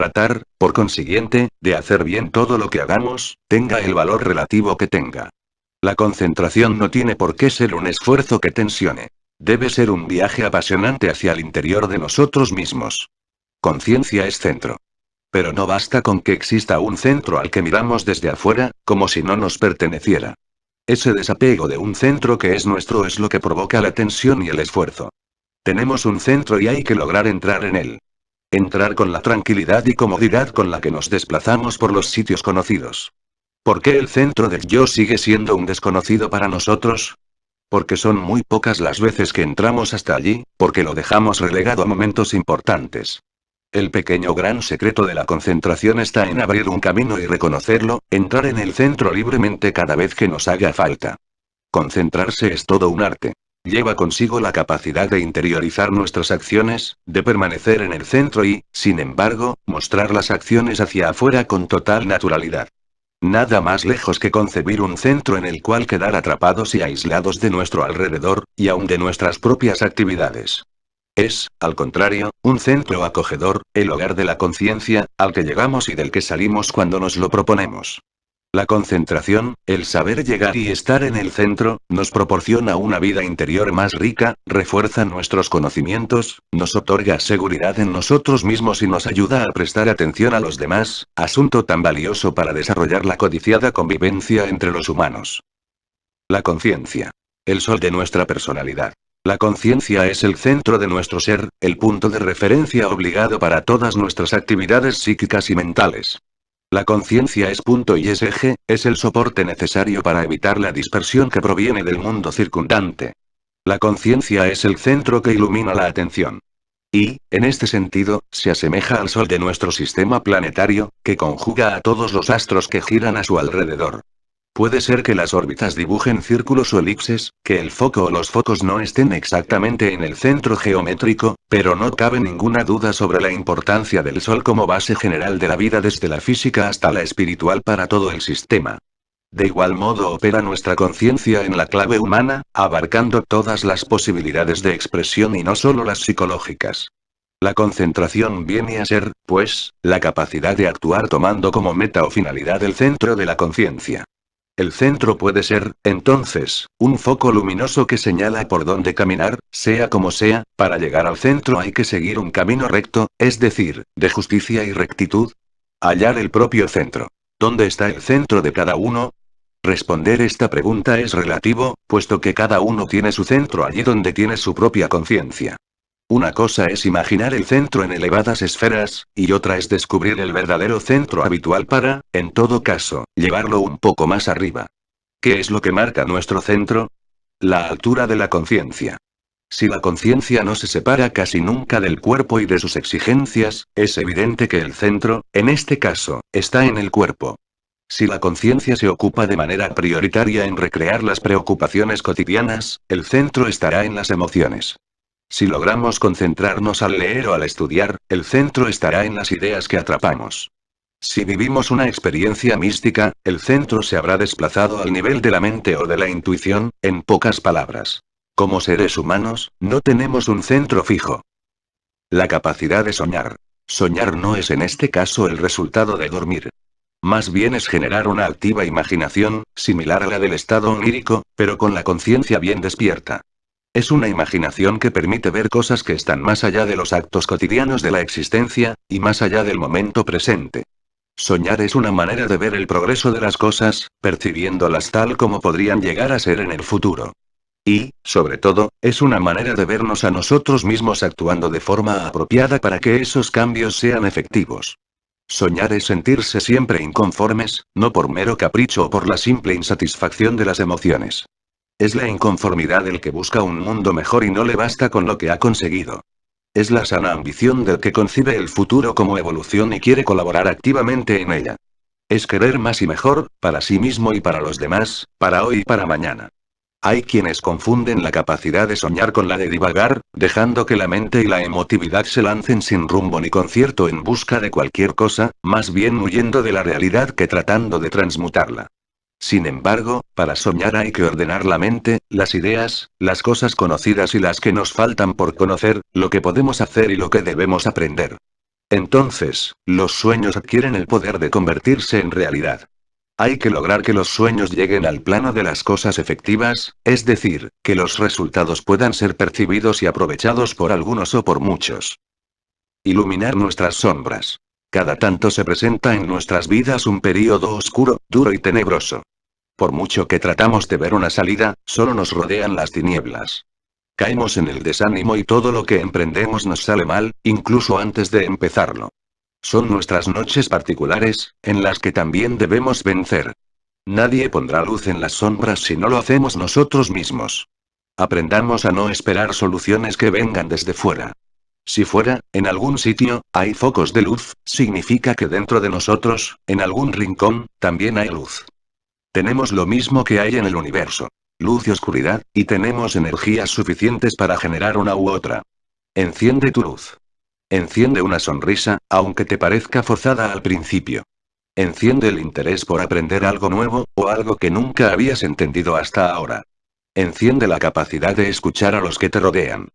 Tratar, por consiguiente, de hacer bien todo lo que hagamos, tenga el valor relativo que tenga. La concentración no tiene por qué ser un esfuerzo que tensione. Debe ser un viaje apasionante hacia el interior de nosotros mismos. Conciencia es centro. Pero no basta con que exista un centro al que miramos desde afuera, como si no nos perteneciera. Ese desapego de un centro que es nuestro es lo que provoca la tensión y el esfuerzo. Tenemos un centro y hay que lograr entrar en él. Entrar con la tranquilidad y comodidad con la que nos desplazamos por los sitios conocidos. ¿Por qué el centro del yo sigue siendo un desconocido para nosotros? Porque son muy pocas las veces que entramos hasta allí, porque lo dejamos relegado a momentos importantes. El pequeño gran secreto de la concentración está en abrir un camino y reconocerlo, entrar en el centro libremente cada vez que nos haga falta. Concentrarse es todo un arte. Lleva consigo la capacidad de interiorizar nuestras acciones, de permanecer en el centro y, sin embargo, mostrar las acciones hacia afuera con total naturalidad. Nada más lejos que concebir un centro en el cual quedar atrapados y aislados de nuestro alrededor, y aun de nuestras propias actividades. Es, al contrario, un centro acogedor, el hogar de la conciencia, al que llegamos y del que salimos cuando nos lo proponemos. La concentración, el saber llegar y estar en el centro, nos proporciona una vida interior más rica, refuerza nuestros conocimientos, nos otorga seguridad en nosotros mismos y nos ayuda a prestar atención a los demás, asunto tan valioso para desarrollar la codiciada convivencia entre los humanos. La conciencia. El sol de nuestra personalidad. La conciencia es el centro de nuestro ser, el punto de referencia obligado para todas nuestras actividades psíquicas y mentales. La conciencia es punto y es eje, es el soporte necesario para evitar la dispersión que proviene del mundo circundante. La conciencia es el centro que ilumina la atención. Y, en este sentido, se asemeja al sol de nuestro sistema planetario, que conjuga a todos los astros que giran a su alrededor. Puede ser que las órbitas dibujen círculos o elipses, que el foco o los focos no estén exactamente en el centro geométrico, pero no cabe ninguna duda sobre la importancia del Sol como base general de la vida desde la física hasta la espiritual para todo el sistema. De igual modo opera nuestra conciencia en la clave humana, abarcando todas las posibilidades de expresión y no solo las psicológicas. La concentración viene a ser, pues, la capacidad de actuar tomando como meta o finalidad el centro de la conciencia. El centro puede ser, entonces, un foco luminoso que señala por dónde caminar, sea como sea, para llegar al centro hay que seguir un camino recto, es decir, de justicia y rectitud. Hallar el propio centro. ¿Dónde está el centro de cada uno? Responder esta pregunta es relativo, puesto que cada uno tiene su centro allí donde tiene su propia conciencia. Una cosa es imaginar el centro en elevadas esferas, y otra es descubrir el verdadero centro habitual para, en todo caso, llevarlo un poco más arriba. ¿Qué es lo que marca nuestro centro? La altura de la conciencia. Si la conciencia no se separa casi nunca del cuerpo y de sus exigencias, es evidente que el centro, en este caso, está en el cuerpo. Si la conciencia se ocupa de manera prioritaria en recrear las preocupaciones cotidianas, el centro estará en las emociones. Si logramos concentrarnos al leer o al estudiar, el centro estará en las ideas que atrapamos. Si vivimos una experiencia mística, el centro se habrá desplazado al nivel de la mente o de la intuición, en pocas palabras. Como seres humanos, no tenemos un centro fijo. La capacidad de soñar. Soñar no es en este caso el resultado de dormir. Más bien es generar una activa imaginación, similar a la del estado onírico, pero con la conciencia bien despierta. Es una imaginación que permite ver cosas que están más allá de los actos cotidianos de la existencia, y más allá del momento presente. Soñar es una manera de ver el progreso de las cosas, percibiéndolas tal como podrían llegar a ser en el futuro. Y, sobre todo, es una manera de vernos a nosotros mismos actuando de forma apropiada para que esos cambios sean efectivos. Soñar es sentirse siempre inconformes, no por mero capricho o por la simple insatisfacción de las emociones. Es la inconformidad del que busca un mundo mejor y no le basta con lo que ha conseguido. Es la sana ambición del que concibe el futuro como evolución y quiere colaborar activamente en ella. Es querer más y mejor, para sí mismo y para los demás, para hoy y para mañana. Hay quienes confunden la capacidad de soñar con la de divagar, dejando que la mente y la emotividad se lancen sin rumbo ni concierto en busca de cualquier cosa, más bien huyendo de la realidad que tratando de transmutarla. Sin embargo, para soñar hay que ordenar la mente, las ideas, las cosas conocidas y las que nos faltan por conocer, lo que podemos hacer y lo que debemos aprender. Entonces, los sueños adquieren el poder de convertirse en realidad. Hay que lograr que los sueños lleguen al plano de las cosas efectivas, es decir, que los resultados puedan ser percibidos y aprovechados por algunos o por muchos. Iluminar nuestras sombras. Cada tanto se presenta en nuestras vidas un período oscuro, duro y tenebroso. Por mucho que tratamos de ver una salida, solo nos rodean las tinieblas. Caemos en el desánimo y todo lo que emprendemos nos sale mal, incluso antes de empezarlo. Son nuestras noches particulares, en las que también debemos vencer. Nadie pondrá luz en las sombras si no lo hacemos nosotros mismos. Aprendamos a no esperar soluciones que vengan desde fuera. Si fuera, en algún sitio, hay focos de luz, significa que dentro de nosotros, en algún rincón, también hay luz. Tenemos lo mismo que hay en el universo. Luz y oscuridad, y tenemos energías suficientes para generar una u otra. Enciende tu luz. Enciende una sonrisa, aunque te parezca forzada al principio. Enciende el interés por aprender algo nuevo, o algo que nunca habías entendido hasta ahora. Enciende la capacidad de escuchar a los que te rodean.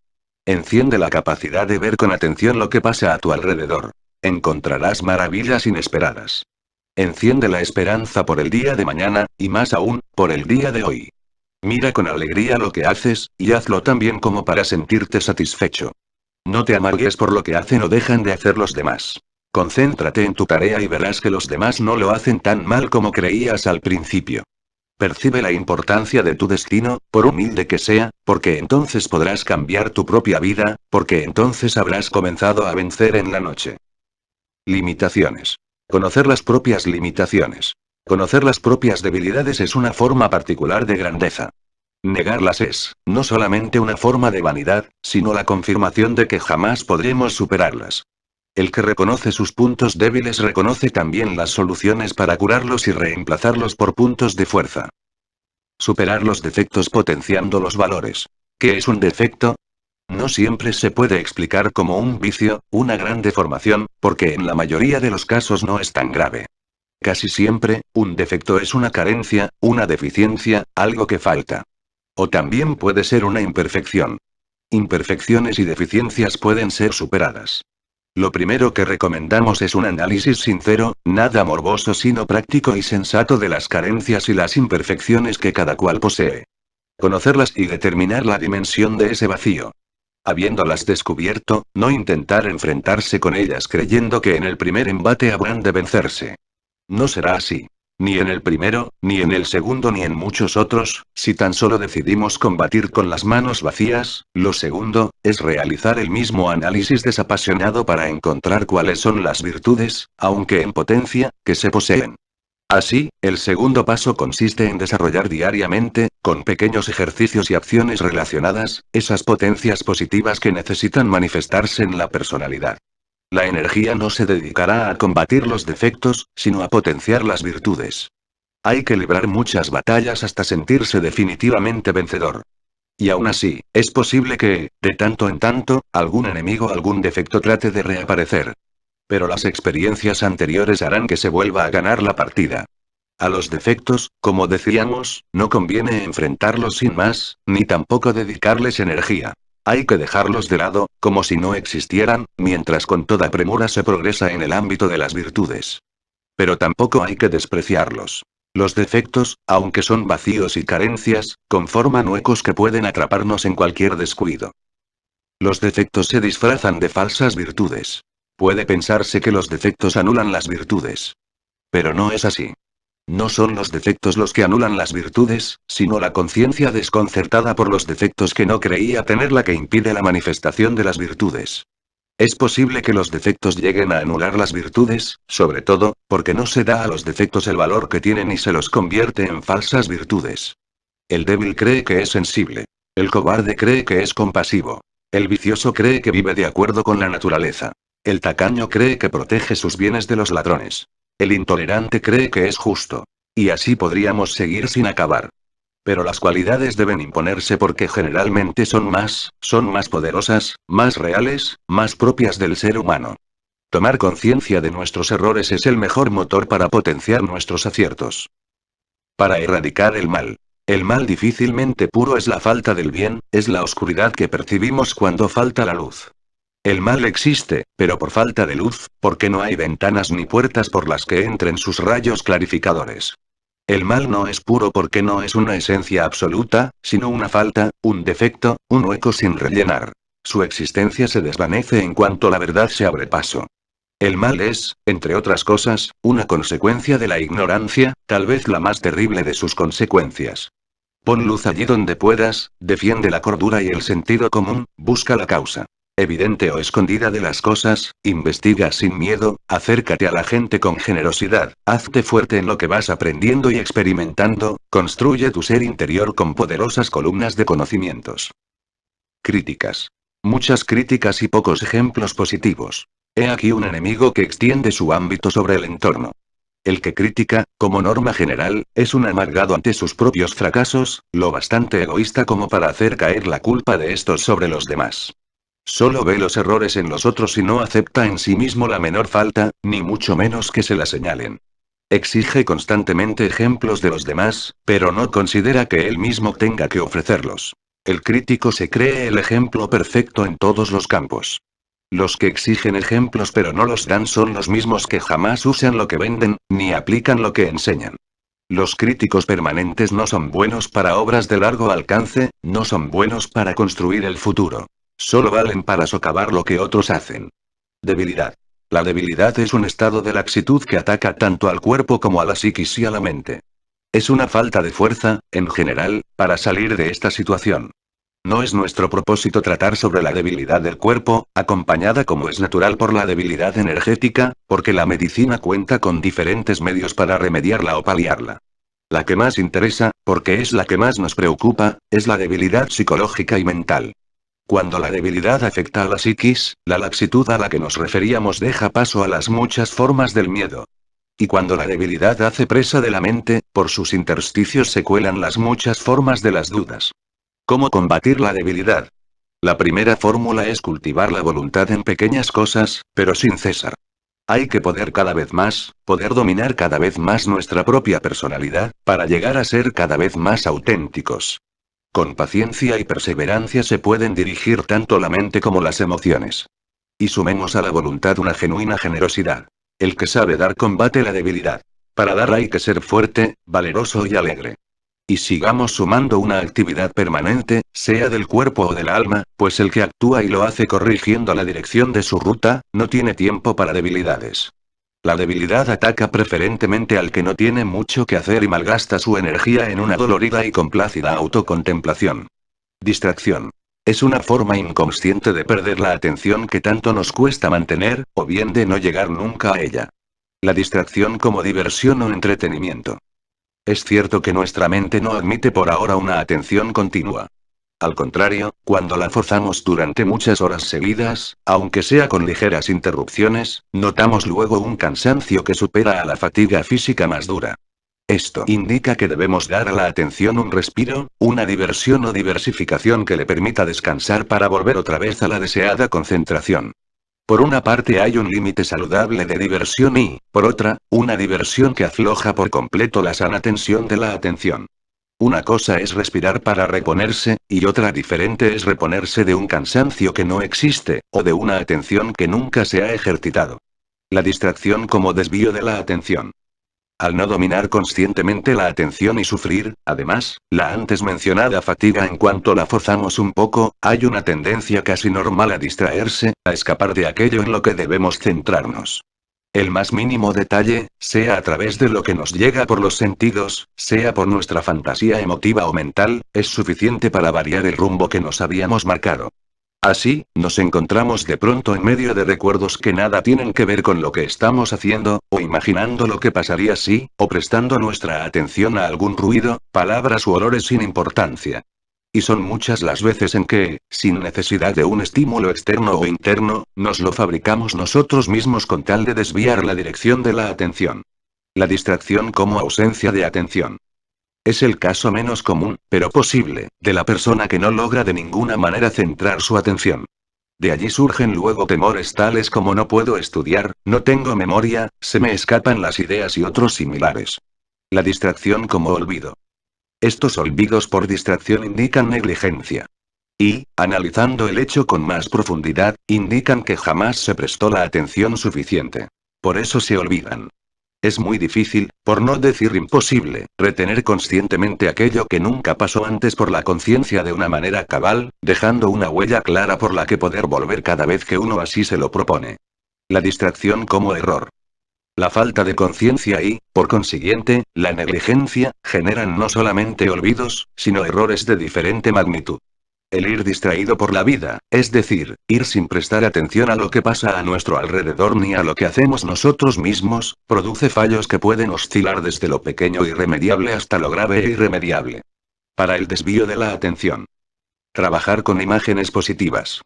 Enciende la capacidad de ver con atención lo que pasa a tu alrededor. Encontrarás maravillas inesperadas. Enciende la esperanza por el día de mañana, y más aún, por el día de hoy. Mira con alegría lo que haces, y hazlo tan bien como para sentirte satisfecho. No te amargues por lo que hacen o dejan de hacer los demás. Concéntrate en tu tarea y verás que los demás no lo hacen tan mal como creías al principio. Percibe la importancia de tu destino, por humilde que sea, porque entonces podrás cambiar tu propia vida, porque entonces habrás comenzado a vencer en la noche. Limitaciones. Conocer las propias limitaciones. Conocer las propias debilidades es una forma particular de grandeza. Negarlas es, no solamente una forma de vanidad, sino la confirmación de que jamás podremos superarlas. El que reconoce sus puntos débiles reconoce también las soluciones para curarlos y reemplazarlos por puntos de fuerza. Superar los defectos potenciando los valores. ¿Qué es un defecto? No siempre se puede explicar como un vicio, una gran deformación, porque en la mayoría de los casos no es tan grave. Casi siempre, un defecto es una carencia, una deficiencia, algo que falta. O también puede ser una imperfección. Imperfecciones y deficiencias pueden ser superadas. Lo primero que recomendamos es un análisis sincero, nada morboso sino práctico y sensato de las carencias y las imperfecciones que cada cual posee. Conocerlas y determinar la dimensión de ese vacío. Habiéndolas descubierto, no intentar enfrentarse con ellas creyendo que en el primer embate habrán de vencerse. No será así. Ni en el primero, ni en el segundo ni en muchos otros, si tan solo decidimos combatir con las manos vacías. Lo segundo, es realizar el mismo análisis desapasionado para encontrar cuáles son las virtudes, aunque en potencia, que se poseen. Así, el segundo paso consiste en desarrollar diariamente, con pequeños ejercicios y acciones relacionadas, esas potencias positivas que necesitan manifestarse en la personalidad. La energía no se dedicará a combatir los defectos, sino a potenciar las virtudes. Hay que librar muchas batallas hasta sentirse definitivamente vencedor. Y aún así, es posible que, de tanto en tanto, algún enemigo o algún defecto trate de reaparecer. Pero las experiencias anteriores harán que se vuelva a ganar la partida. A los defectos, como decíamos, no conviene enfrentarlos sin más, ni tampoco dedicarles energía. Hay que dejarlos de lado, como si no existieran, mientras con toda premura se progresa en el ámbito de las virtudes. Pero tampoco hay que despreciarlos. Los defectos, aunque son vacíos y carencias, conforman huecos que pueden atraparnos en cualquier descuido. Los defectos se disfrazan de falsas virtudes. Puede pensarse que los defectos anulan las virtudes. Pero no es así. No son los defectos los que anulan las virtudes, sino la conciencia desconcertada por los defectos que no creía tener la que impide la manifestación de las virtudes. Es posible que los defectos lleguen a anular las virtudes, sobre todo, porque no se da a los defectos el valor que tienen y se los convierte en falsas virtudes. El débil cree que es sensible. El cobarde cree que es compasivo. El vicioso cree que vive de acuerdo con la naturaleza. El tacaño cree que protege sus bienes de los ladrones. El intolerante cree que es justo. Y así podríamos seguir sin acabar. Pero las cualidades deben imponerse porque generalmente son más poderosas, más reales, más propias del ser humano. Tomar conciencia de nuestros errores es el mejor motor para potenciar nuestros aciertos. Para erradicar el mal. El mal difícilmente puro es la falta del bien, es la oscuridad que percibimos cuando falta la luz. El mal existe, pero por falta de luz, porque no hay ventanas ni puertas por las que entren sus rayos clarificadores. El mal no es puro porque no es una esencia absoluta, sino una falta, un defecto, un hueco sin rellenar. Su existencia se desvanece en cuanto la verdad se abre paso. El mal es, entre otras cosas, una consecuencia de la ignorancia, tal vez la más terrible de sus consecuencias. Pon luz allí donde puedas, defiende la cordura y el sentido común, busca la causa. Evidente o escondida de las cosas, investiga sin miedo, acércate a la gente con generosidad, hazte fuerte en lo que vas aprendiendo y experimentando, construye tu ser interior con poderosas columnas de conocimientos. Críticas. Muchas críticas y pocos ejemplos positivos. He aquí un enemigo que extiende su ámbito sobre el entorno. El que critica, como norma general, es un amargado ante sus propios fracasos, lo bastante egoísta como para hacer caer la culpa de estos sobre los demás. Solo ve los errores en los otros y no acepta en sí mismo la menor falta, ni mucho menos que se la señalen. Exige constantemente ejemplos de los demás, pero no considera que él mismo tenga que ofrecerlos. El crítico se cree el ejemplo perfecto en todos los campos. Los que exigen ejemplos pero no los dan son los mismos que jamás usan lo que venden, ni aplican lo que enseñan. Los críticos permanentes no son buenos para obras de largo alcance, no son buenos para construir el futuro. Solo valen para socavar lo que otros hacen. Debilidad. La debilidad es un estado de laxitud que ataca tanto al cuerpo como a la psiquis y a la mente. Es una falta de fuerza, en general, para salir de esta situación. No es nuestro propósito tratar sobre la debilidad del cuerpo, acompañada como es natural por la debilidad energética, porque la medicina cuenta con diferentes medios para remediarla o paliarla. La que más interesa, porque es la que más nos preocupa, es la debilidad psicológica y mental. Cuando la debilidad afecta a la psiquis, la laxitud a la que nos referíamos deja paso a las muchas formas del miedo. Y cuando la debilidad hace presa de la mente, por sus intersticios se cuelan las muchas formas de las dudas. ¿Cómo combatir la debilidad? La primera fórmula es cultivar la voluntad en pequeñas cosas, pero sin cesar. Hay que poder cada vez más, poder dominar cada vez más nuestra propia personalidad, para llegar a ser cada vez más auténticos. Con paciencia y perseverancia se pueden dirigir tanto la mente como las emociones. Y sumemos a la voluntad una genuina generosidad. El que sabe dar combate la debilidad. Para dar hay que ser fuerte, valeroso y alegre. Y sigamos sumando una actividad permanente, sea del cuerpo o del alma, pues el que actúa y lo hace corrigiendo la dirección de su ruta, no tiene tiempo para debilidades. La debilidad ataca preferentemente al que no tiene mucho que hacer y malgasta su energía en una dolorida y complácida autocontemplación. Distracción. Es una forma inconsciente de perder la atención que tanto nos cuesta mantener, o bien de no llegar nunca a ella. La distracción como diversión o entretenimiento. Es cierto que nuestra mente no admite por ahora una atención continua. Al contrario, cuando la forzamos durante muchas horas seguidas, aunque sea con ligeras interrupciones, notamos luego un cansancio que supera a la fatiga física más dura. Esto indica que debemos dar a la atención un respiro, una diversión o diversificación que le permita descansar para volver otra vez a la deseada concentración. Por una parte hay un límite saludable de diversión y, por otra, una diversión que afloja por completo la sana tensión de la atención. Una cosa es respirar para reponerse, y otra diferente es reponerse de un cansancio que no existe, o de una atención que nunca se ha ejercitado. La distracción como desvío de la atención. Al no dominar conscientemente la atención y sufrir, además, la antes mencionada fatiga en cuanto la forzamos un poco, hay una tendencia casi normal a distraerse, a escapar de aquello en lo que debemos centrarnos. El más mínimo detalle, sea a través de lo que nos llega por los sentidos, sea por nuestra fantasía emotiva o mental, es suficiente para variar el rumbo que nos habíamos marcado. Así, nos encontramos de pronto en medio de recuerdos que nada tienen que ver con lo que estamos haciendo, o imaginando lo que pasaría si, o prestando nuestra atención a algún ruido, palabras u olores sin importancia. Y son muchas las veces en que, sin necesidad de un estímulo externo o interno, nos lo fabricamos nosotros mismos con tal de desviar la dirección de la atención. La distracción como ausencia de atención. Es el caso menos común, pero posible, de la persona que no logra de ninguna manera centrar su atención. De allí surgen luego temores tales como no puedo estudiar, no tengo memoria, se me escapan las ideas y otros similares. La distracción como olvido. Estos olvidos por distracción indican negligencia. Y, analizando el hecho con más profundidad, indican que jamás se prestó la atención suficiente. Por eso se olvidan. Es muy difícil, por no decir imposible, retener conscientemente aquello que nunca pasó antes por la conciencia de una manera cabal, dejando una huella clara por la que poder volver cada vez que uno así se lo propone. La distracción como error. La falta de conciencia y, por consiguiente, la negligencia, generan no solamente olvidos, sino errores de diferente magnitud. El ir distraído por la vida, es decir, ir sin prestar atención a lo que pasa a nuestro alrededor ni a lo que hacemos nosotros mismos, produce fallos que pueden oscilar desde lo pequeño e irremediable hasta lo grave e irremediable. Para el desvío de la atención. Trabajar con imágenes positivas.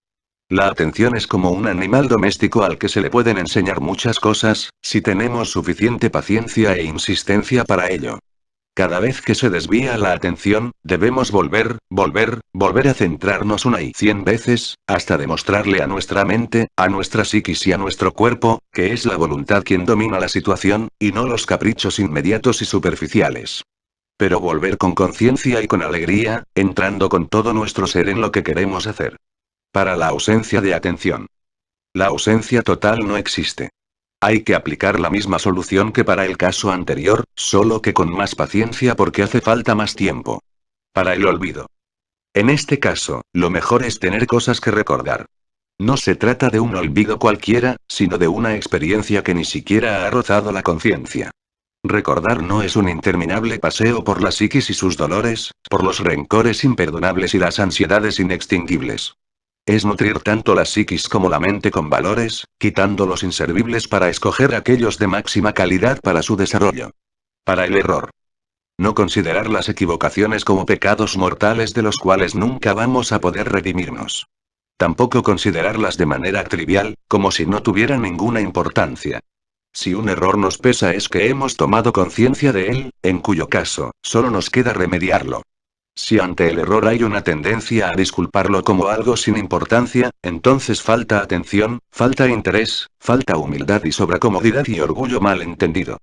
La atención es como un animal doméstico al que se le pueden enseñar muchas cosas, si tenemos suficiente paciencia e insistencia para ello. Cada vez que se desvía la atención, debemos volver a centrarnos una y 100 veces, hasta demostrarle a nuestra mente, a nuestra psiquis y a nuestro cuerpo, que es la voluntad quien domina la situación, y no los caprichos inmediatos y superficiales. Pero volver con conciencia y con alegría, entrando con todo nuestro ser en lo que queremos hacer. Para la ausencia de atención. La ausencia total no existe. Hay que aplicar la misma solución que para el caso anterior, solo que con más paciencia porque hace falta más tiempo. Para el olvido. En este caso, lo mejor es tener cosas que recordar. No se trata de un olvido cualquiera, sino de una experiencia que ni siquiera ha rozado la conciencia. Recordar no es un interminable paseo por la psiquis y sus dolores, por los rencores imperdonables y las ansiedades inextinguibles. Es nutrir tanto la psiquis como la mente con valores, quitando los inservibles para escoger aquellos de máxima calidad para su desarrollo. Para el error. No considerar las equivocaciones como pecados mortales de los cuales nunca vamos a poder redimirnos. Tampoco considerarlas de manera trivial, como si no tuvieran ninguna importancia. Si un error nos pesa es que hemos tomado conciencia de él, en cuyo caso, solo nos queda remediarlo. Si ante el error hay una tendencia a disculparlo como algo sin importancia, entonces falta atención, falta interés, falta humildad y sobra comodidad y orgullo mal entendido.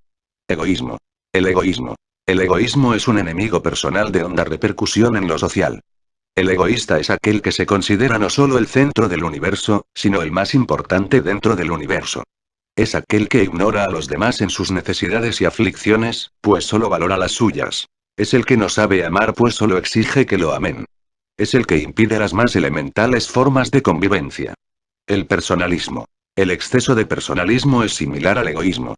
Egoísmo. El egoísmo. El egoísmo es un enemigo personal de honda repercusión en lo social. El egoísta es aquel que se considera no solo el centro del universo, sino el más importante dentro del universo. Es aquel que ignora a los demás en sus necesidades y aflicciones, pues solo valora las suyas. Es el que no sabe amar pues solo exige que lo amen. Es el que impide las más elementales formas de convivencia. El personalismo. El exceso de personalismo es similar al egoísmo.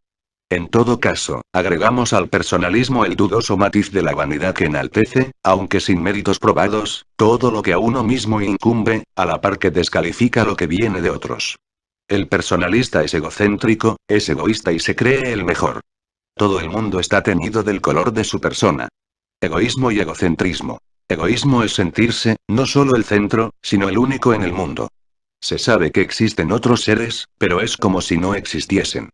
En todo caso, agregamos al personalismo el dudoso matiz de la vanidad que enaltece, aunque sin méritos probados, todo lo que a uno mismo incumbe, a la par que descalifica lo que viene de otros. El personalista es egocéntrico, es egoísta y se cree el mejor. Todo el mundo está teñido del color de su persona. Egoísmo y egocentrismo. Egoísmo es sentirse, no solo el centro, sino el único en el mundo. Se sabe que existen otros seres, pero es como si no existiesen.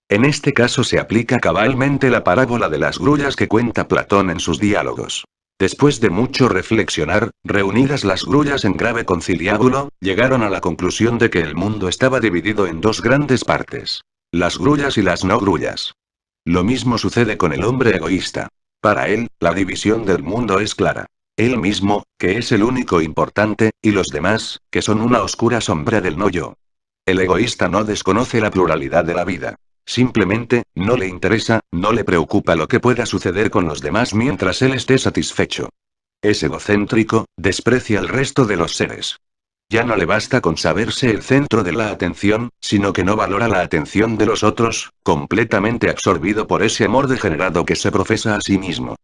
En este caso se aplica cabalmente la parábola de las grullas que cuenta Platón en sus diálogos. Después de mucho reflexionar, reunidas las grullas en grave conciliábulo, llegaron a la conclusión de que el mundo estaba dividido en dos grandes partes. Las grullas y las no grullas. Lo mismo sucede con el hombre egoísta. Para él, la división del mundo es clara. Él mismo, que es el único importante, y los demás, que son una oscura sombra del no yo. El egoísta no desconoce la pluralidad de la vida. Simplemente, no le interesa, no le preocupa lo que pueda suceder con los demás mientras él esté satisfecho. Es egocéntrico, desprecia al resto de los seres. Ya no le basta con saberse el centro de la atención, sino que no valora la atención de los otros, completamente absorbido por ese amor degenerado que se profesa a sí mismo.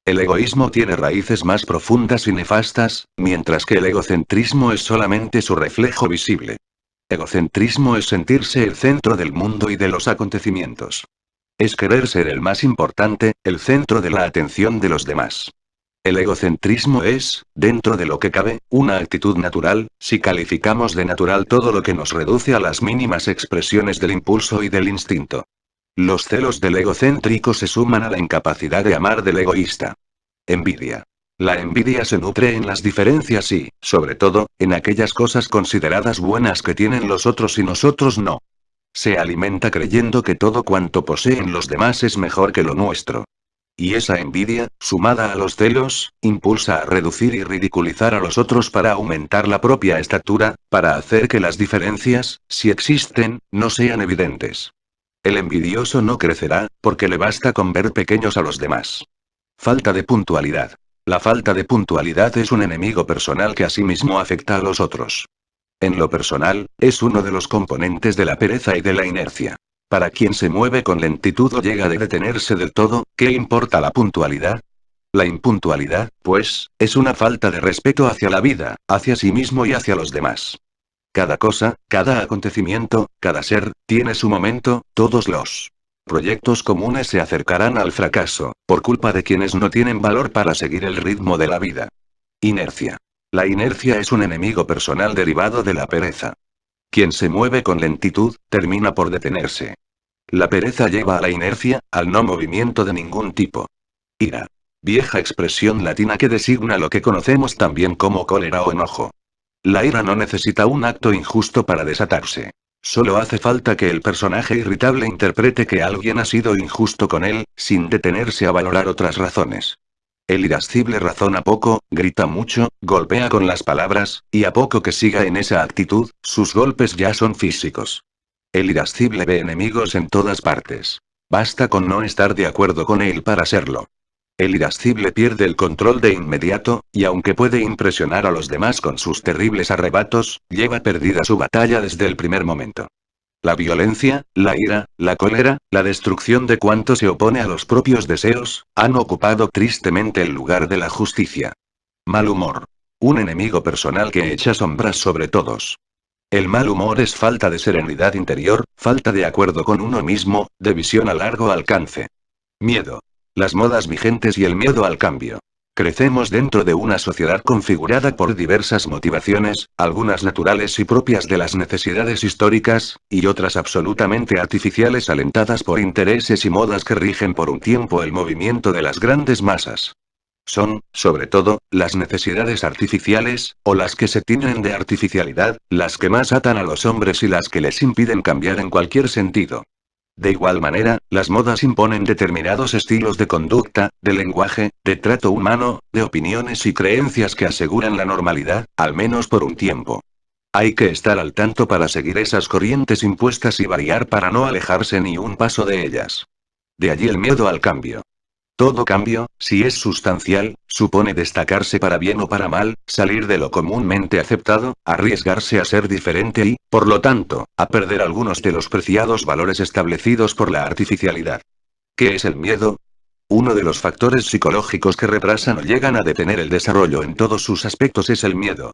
El egoísmo tiene raíces más profundas y nefastas, mientras que el egocentrismo es solamente su reflejo visible. Egocentrismo es sentirse el centro del mundo y de los acontecimientos. Es querer ser el más importante, el centro de la atención de los demás. El egocentrismo es, dentro de lo que cabe, una actitud natural, si calificamos de natural todo lo que nos reduce a las mínimas expresiones del impulso y del instinto. Los celos del egocéntrico se suman a la incapacidad de amar del egoísta. Envidia. La envidia se nutre en las diferencias y, sobre todo, en aquellas cosas consideradas buenas que tienen los otros y nosotros no. Se alimenta creyendo que todo cuanto poseen los demás es mejor que lo nuestro. Y esa envidia, sumada a los celos, impulsa a reducir y ridiculizar a los otros para aumentar la propia estatura, para hacer que las diferencias, si existen, no sean evidentes. El envidioso no crecerá, porque le basta con ver pequeños a los demás. Falta de puntualidad. La falta de puntualidad es un enemigo personal que asimismo afecta a los otros. En lo personal, es uno de los componentes de la pereza y de la inercia. Para quien se mueve con lentitud o llega de detenerse del todo, ¿qué importa la puntualidad? La impuntualidad, pues, es una falta de respeto hacia la vida, hacia sí mismo y hacia los demás. Cada cosa, cada acontecimiento, cada ser, tiene su momento, todos los proyectos comunes se acercarán al fracaso, por culpa de quienes no tienen valor para seguir el ritmo de la vida. Inercia. La inercia es un enemigo personal derivado de la pereza. Quien se mueve con lentitud, termina por detenerse. La pereza lleva a la inercia, al no movimiento de ningún tipo. Ira. Vieja expresión latina que designa lo que conocemos también como cólera o enojo. La ira no necesita un acto injusto para desatarse. Solo hace falta que el personaje irritable interprete que alguien ha sido injusto con él, sin detenerse a valorar otras razones. El irascible razona poco, grita mucho, golpea con las palabras, y a poco que siga en esa actitud, sus golpes ya son físicos. El irascible ve enemigos en todas partes. Basta con no estar de acuerdo con él para serlo. El irascible pierde el control de inmediato, y aunque puede impresionar a los demás con sus terribles arrebatos, lleva perdida su batalla desde el primer momento. La violencia, la ira, la cólera, la destrucción de cuanto se opone a los propios deseos, han ocupado tristemente el lugar de la justicia. Mal humor. Un enemigo personal que echa sombras sobre todos. El mal humor es falta de serenidad interior, falta de acuerdo con uno mismo, de visión a largo alcance. Miedo. Las modas vigentes y el miedo al cambio. Crecemos dentro de una sociedad configurada por diversas motivaciones, algunas naturales y propias de las necesidades históricas, y otras absolutamente artificiales alentadas por intereses y modas que rigen por un tiempo el movimiento de las grandes masas. Son, sobre todo, las necesidades artificiales, o las que se tiñen de artificialidad, las que más atan a los hombres y las que les impiden cambiar en cualquier sentido. De igual manera, las modas imponen determinados estilos de conducta, de lenguaje, de trato humano, de opiniones y creencias que aseguran la normalidad, al menos por un tiempo. Hay que estar al tanto para seguir esas corrientes impuestas y variar para no alejarse ni un paso de ellas. De allí el miedo al cambio. Todo cambio, si es sustancial, supone destacarse para bien o para mal, salir de lo comúnmente aceptado, arriesgarse a ser diferente y, por lo tanto, a perder algunos de los preciados valores establecidos por la artificialidad. ¿Qué es el miedo? Uno de los factores psicológicos que retrasan o llegan a detener el desarrollo en todos sus aspectos es el miedo.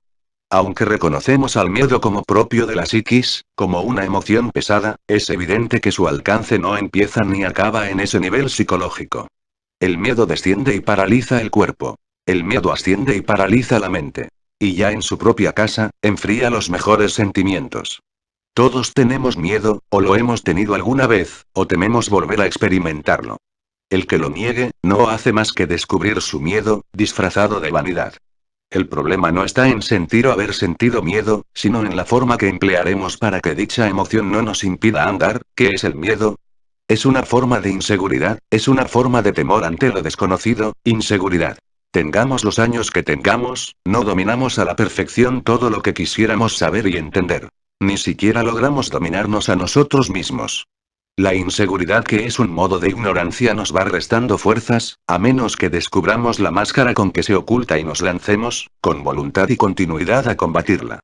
Aunque reconocemos al miedo como propio de la psiquis, como una emoción pesada, es evidente que su alcance no empieza ni acaba en ese nivel psicológico. El miedo desciende y paraliza el cuerpo. El miedo asciende y paraliza la mente. Y ya en su propia casa, enfría los mejores sentimientos. Todos tenemos miedo, o lo hemos tenido alguna vez, o tememos volver a experimentarlo. El que lo niegue, no hace más que descubrir su miedo, disfrazado de vanidad. El problema no está en sentir o haber sentido miedo, sino en la forma que emplearemos para que dicha emoción no nos impida andar. ¿Qué es el miedo? Es una forma de inseguridad, es una forma de temor ante lo desconocido, inseguridad. Tengamos los años que tengamos, no dominamos a la perfección todo lo que quisiéramos saber y entender. Ni siquiera logramos dominarnos a nosotros mismos. La inseguridad, que es un modo de ignorancia, nos va restando fuerzas, a menos que descubramos la máscara con que se oculta y nos lancemos, con voluntad y continuidad, a combatirla.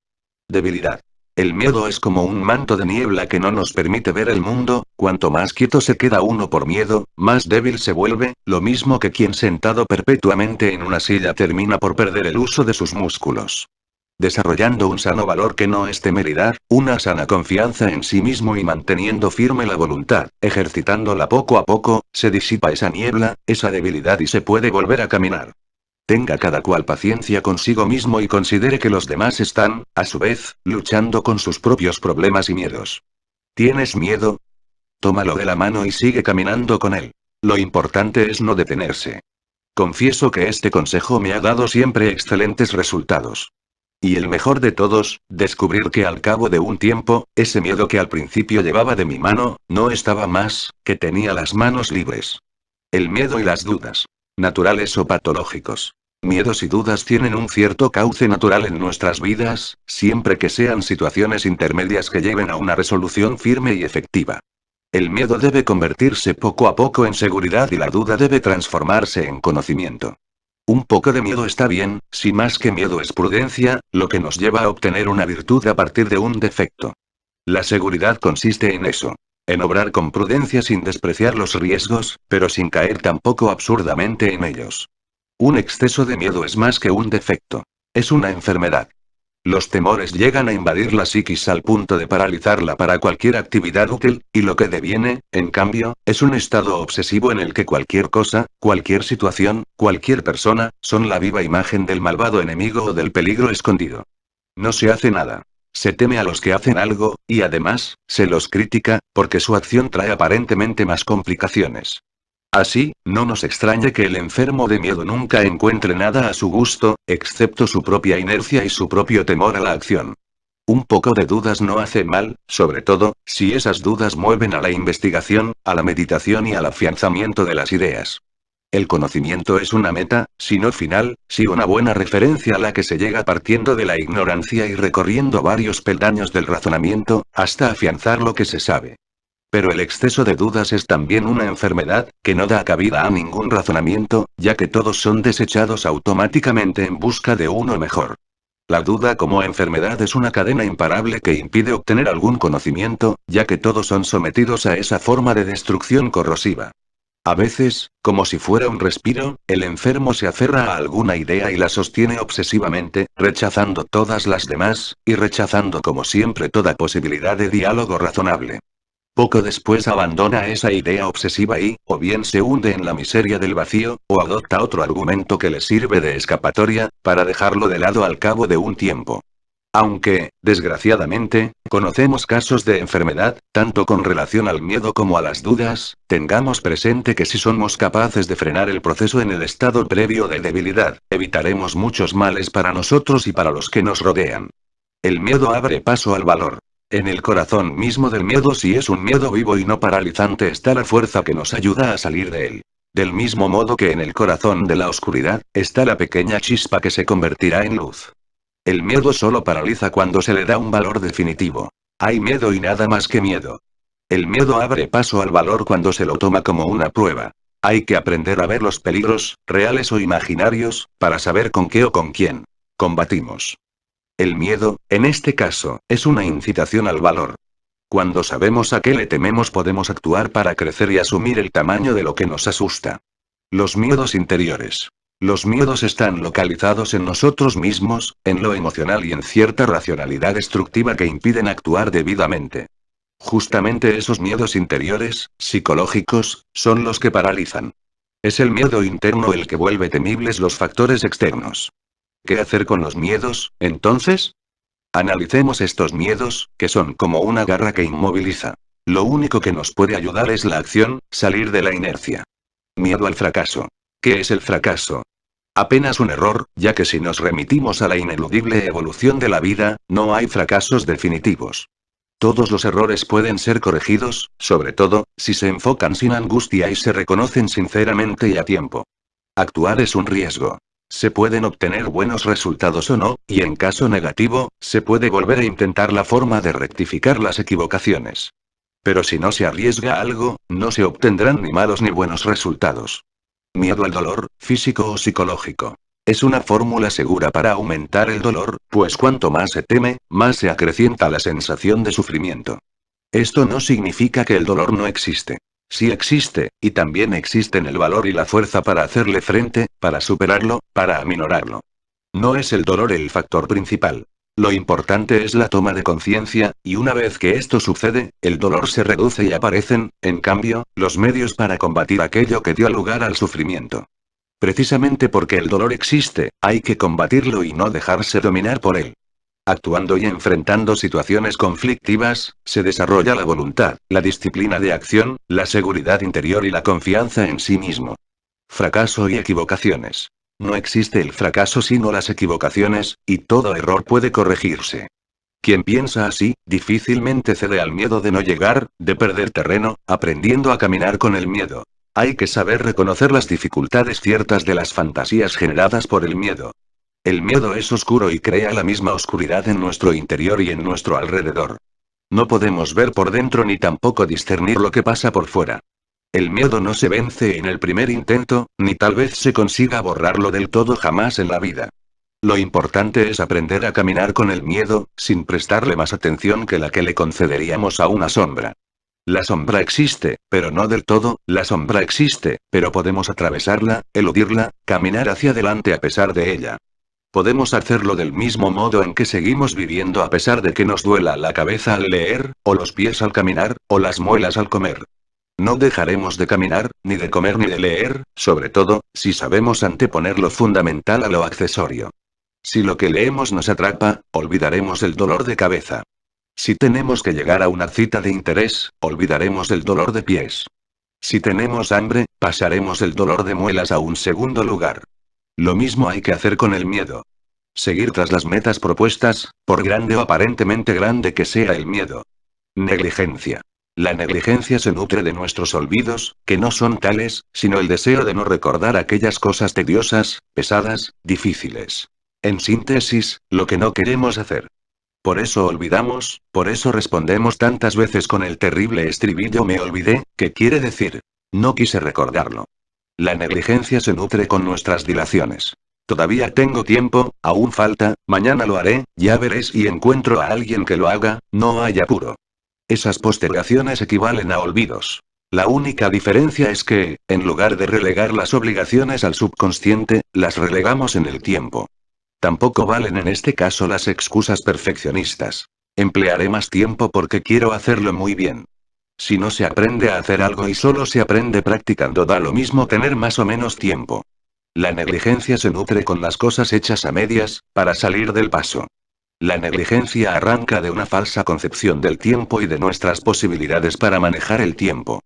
Debilidad. El miedo es como un manto de niebla que no nos permite ver el mundo. Cuanto más quieto se queda uno por miedo, más débil se vuelve, lo mismo que quien sentado perpetuamente en una silla termina por perder el uso de sus músculos. Desarrollando un sano valor que no es temeridad, una sana confianza en sí mismo y manteniendo firme la voluntad, ejercitándola poco a poco, se disipa esa niebla, esa debilidad y se puede volver a caminar. Tenga cada cual paciencia consigo mismo y considere que los demás están, a su vez, luchando con sus propios problemas y miedos. ¿Tienes miedo? Tómalo de la mano y sigue caminando con él. Lo importante es no detenerse. Confieso que este consejo me ha dado siempre excelentes resultados. Y el mejor de todos, descubrir que al cabo de un tiempo, ese miedo que al principio llevaba de mi mano, no estaba más, que tenía las manos libres. El miedo y las dudas. Naturales o patológicos. Miedos y dudas tienen un cierto cauce natural en nuestras vidas, siempre que sean situaciones intermedias que lleven a una resolución firme y efectiva. El miedo debe convertirse poco a poco en seguridad y la duda debe transformarse en conocimiento. Un poco de miedo está bien, si más que miedo es prudencia, lo que nos lleva a obtener una virtud a partir de un defecto. La seguridad consiste en eso. En obrar con prudencia sin despreciar los riesgos, pero sin caer tampoco absurdamente en ellos. Un exceso de miedo es más que un defecto. Es una enfermedad. Los temores llegan a invadir la psiquis al punto de paralizarla para cualquier actividad útil, y lo que deviene, en cambio, es un estado obsesivo en el que cualquier cosa, cualquier situación, cualquier persona, son la viva imagen del malvado enemigo o del peligro escondido. No se hace nada. Se teme a los que hacen algo, y además, se los critica, porque su acción trae aparentemente más complicaciones. Así, no nos extrañe que el enfermo de miedo nunca encuentre nada a su gusto, excepto su propia inercia y su propio temor a la acción. Un poco de dudas no hace mal, sobre todo, si esas dudas mueven a la investigación, a la meditación y al afianzamiento de las ideas. El conocimiento es una meta, si no final, sí una buena referencia a la que se llega partiendo de la ignorancia y recorriendo varios peldaños del razonamiento, hasta afianzar lo que se sabe. Pero el exceso de dudas es también una enfermedad, que no da cabida a ningún razonamiento, ya que todos son desechados automáticamente en busca de uno mejor. La duda como enfermedad es una cadena imparable que impide obtener algún conocimiento, ya que todos son sometidos a esa forma de destrucción corrosiva. A veces, como si fuera un respiro, el enfermo se aferra a alguna idea y la sostiene obsesivamente, rechazando todas las demás, y rechazando como siempre toda posibilidad de diálogo razonable. Poco después abandona esa idea obsesiva y, o bien se hunde en la miseria del vacío, o adopta otro argumento que le sirve de escapatoria, para dejarlo de lado al cabo de un tiempo. Aunque, desgraciadamente, conocemos casos de enfermedad, tanto con relación al miedo como a las dudas, tengamos presente que si somos capaces de frenar el proceso en el estado previo de debilidad, evitaremos muchos males para nosotros y para los que nos rodean. El miedo abre paso al valor. En el corazón mismo del miedo, si es un miedo vivo y no paralizante, está la fuerza que nos ayuda a salir de él. Del mismo modo que en el corazón de la oscuridad, está la pequeña chispa que se convertirá en luz. El miedo solo paraliza cuando se le da un valor definitivo. Hay miedo y nada más que miedo. El miedo abre paso al valor cuando se lo toma como una prueba. Hay que aprender a ver los peligros, reales o imaginarios, para saber con qué o con quién combatimos. El miedo, en este caso, es una incitación al valor. Cuando sabemos a qué le tememos podemos actuar para crecer y asumir el tamaño de lo que nos asusta. Los miedos interiores. Los miedos están localizados en nosotros mismos, en lo emocional y en cierta racionalidad destructiva que impiden actuar debidamente. Justamente esos miedos interiores, psicológicos, son los que paralizan. Es el miedo interno el que vuelve temibles los factores externos. ¿Qué hacer con los miedos, entonces? Analicemos estos miedos, que son como una garra que inmoviliza. Lo único que nos puede ayudar es la acción, salir de la inercia. Miedo al fracaso. ¿Qué es el fracaso? Apenas un error, ya que si nos remitimos a la ineludible evolución de la vida, no hay fracasos definitivos. Todos los errores pueden ser corregidos, sobre todo, si se enfocan sin angustia y se reconocen sinceramente y a tiempo. Actuar es un riesgo. Se pueden obtener buenos resultados o no, y en caso negativo, se puede volver a intentar la forma de rectificar las equivocaciones. Pero si no se arriesga algo, no se obtendrán ni malos ni buenos resultados. Miedo al dolor, físico o psicológico. Es una fórmula segura para aumentar el dolor, pues cuanto más se teme, más se acrecienta la sensación de sufrimiento. Esto no significa que el dolor no existe. Sí existe, y también existen el valor y la fuerza para hacerle frente, para superarlo, para aminorarlo. No es el dolor el factor principal. Lo importante es la toma de conciencia, y una vez que esto sucede, el dolor se reduce y aparecen, en cambio, los medios para combatir aquello que dio lugar al sufrimiento. Precisamente porque el dolor existe, hay que combatirlo y no dejarse dominar por él. Actuando y enfrentando situaciones conflictivas, se desarrolla la voluntad, la disciplina de acción, la seguridad interior y la confianza en sí mismo. Fracaso y equivocaciones. No existe el fracaso sino las equivocaciones, y todo error puede corregirse. Quien piensa así, difícilmente cede al miedo de no llegar, de perder terreno, aprendiendo a caminar con el miedo. Hay que saber reconocer las dificultades ciertas de las fantasías generadas por el miedo. El miedo es oscuro y crea la misma oscuridad en nuestro interior y en nuestro alrededor. No podemos ver por dentro ni tampoco discernir lo que pasa por fuera. El miedo no se vence en el primer intento, ni tal vez se consiga borrarlo del todo jamás en la vida. Lo importante es aprender a caminar con el miedo, sin prestarle más atención que la que le concederíamos a una sombra. La sombra existe, pero no del todo, la sombra existe, pero podemos atravesarla, eludirla, caminar hacia adelante a pesar de ella. Podemos hacerlo del mismo modo en que seguimos viviendo a pesar de que nos duela la cabeza al leer, o los pies al caminar, o las muelas al comer. No dejaremos de caminar, ni de comer ni de leer, sobre todo, si sabemos anteponer lo fundamental a lo accesorio. Si lo que leemos nos atrapa, olvidaremos el dolor de cabeza. Si tenemos que llegar a una cita de interés, olvidaremos el dolor de pies. Si tenemos hambre, pasaremos el dolor de muelas a un segundo lugar. Lo mismo hay que hacer con el miedo. Seguir tras las metas propuestas, por grande o aparentemente grande que sea el miedo. Negligencia. La negligencia se nutre de nuestros olvidos, que no son tales, sino el deseo de no recordar aquellas cosas tediosas, pesadas, difíciles. En síntesis, lo que no queremos hacer. Por eso olvidamos, por eso respondemos tantas veces con el terrible estribillo me olvidé, que quiere decir, no quise recordarlo. La negligencia se nutre con nuestras dilaciones. Todavía tengo tiempo, aún falta, mañana lo haré, ya veréis y encuentro a alguien que lo haga, no hay apuro. Esas postergaciones equivalen a olvidos. La única diferencia es que, en lugar de relegar las obligaciones al subconsciente, las relegamos en el tiempo. Tampoco valen en este caso las excusas perfeccionistas. Emplearé más tiempo porque quiero hacerlo muy bien. Si no se aprende a hacer algo y solo se aprende practicando, da lo mismo tener más o menos tiempo. La negligencia se nutre con las cosas hechas a medias, para salir del paso. La negligencia arranca de una falsa concepción del tiempo y de nuestras posibilidades para manejar el tiempo.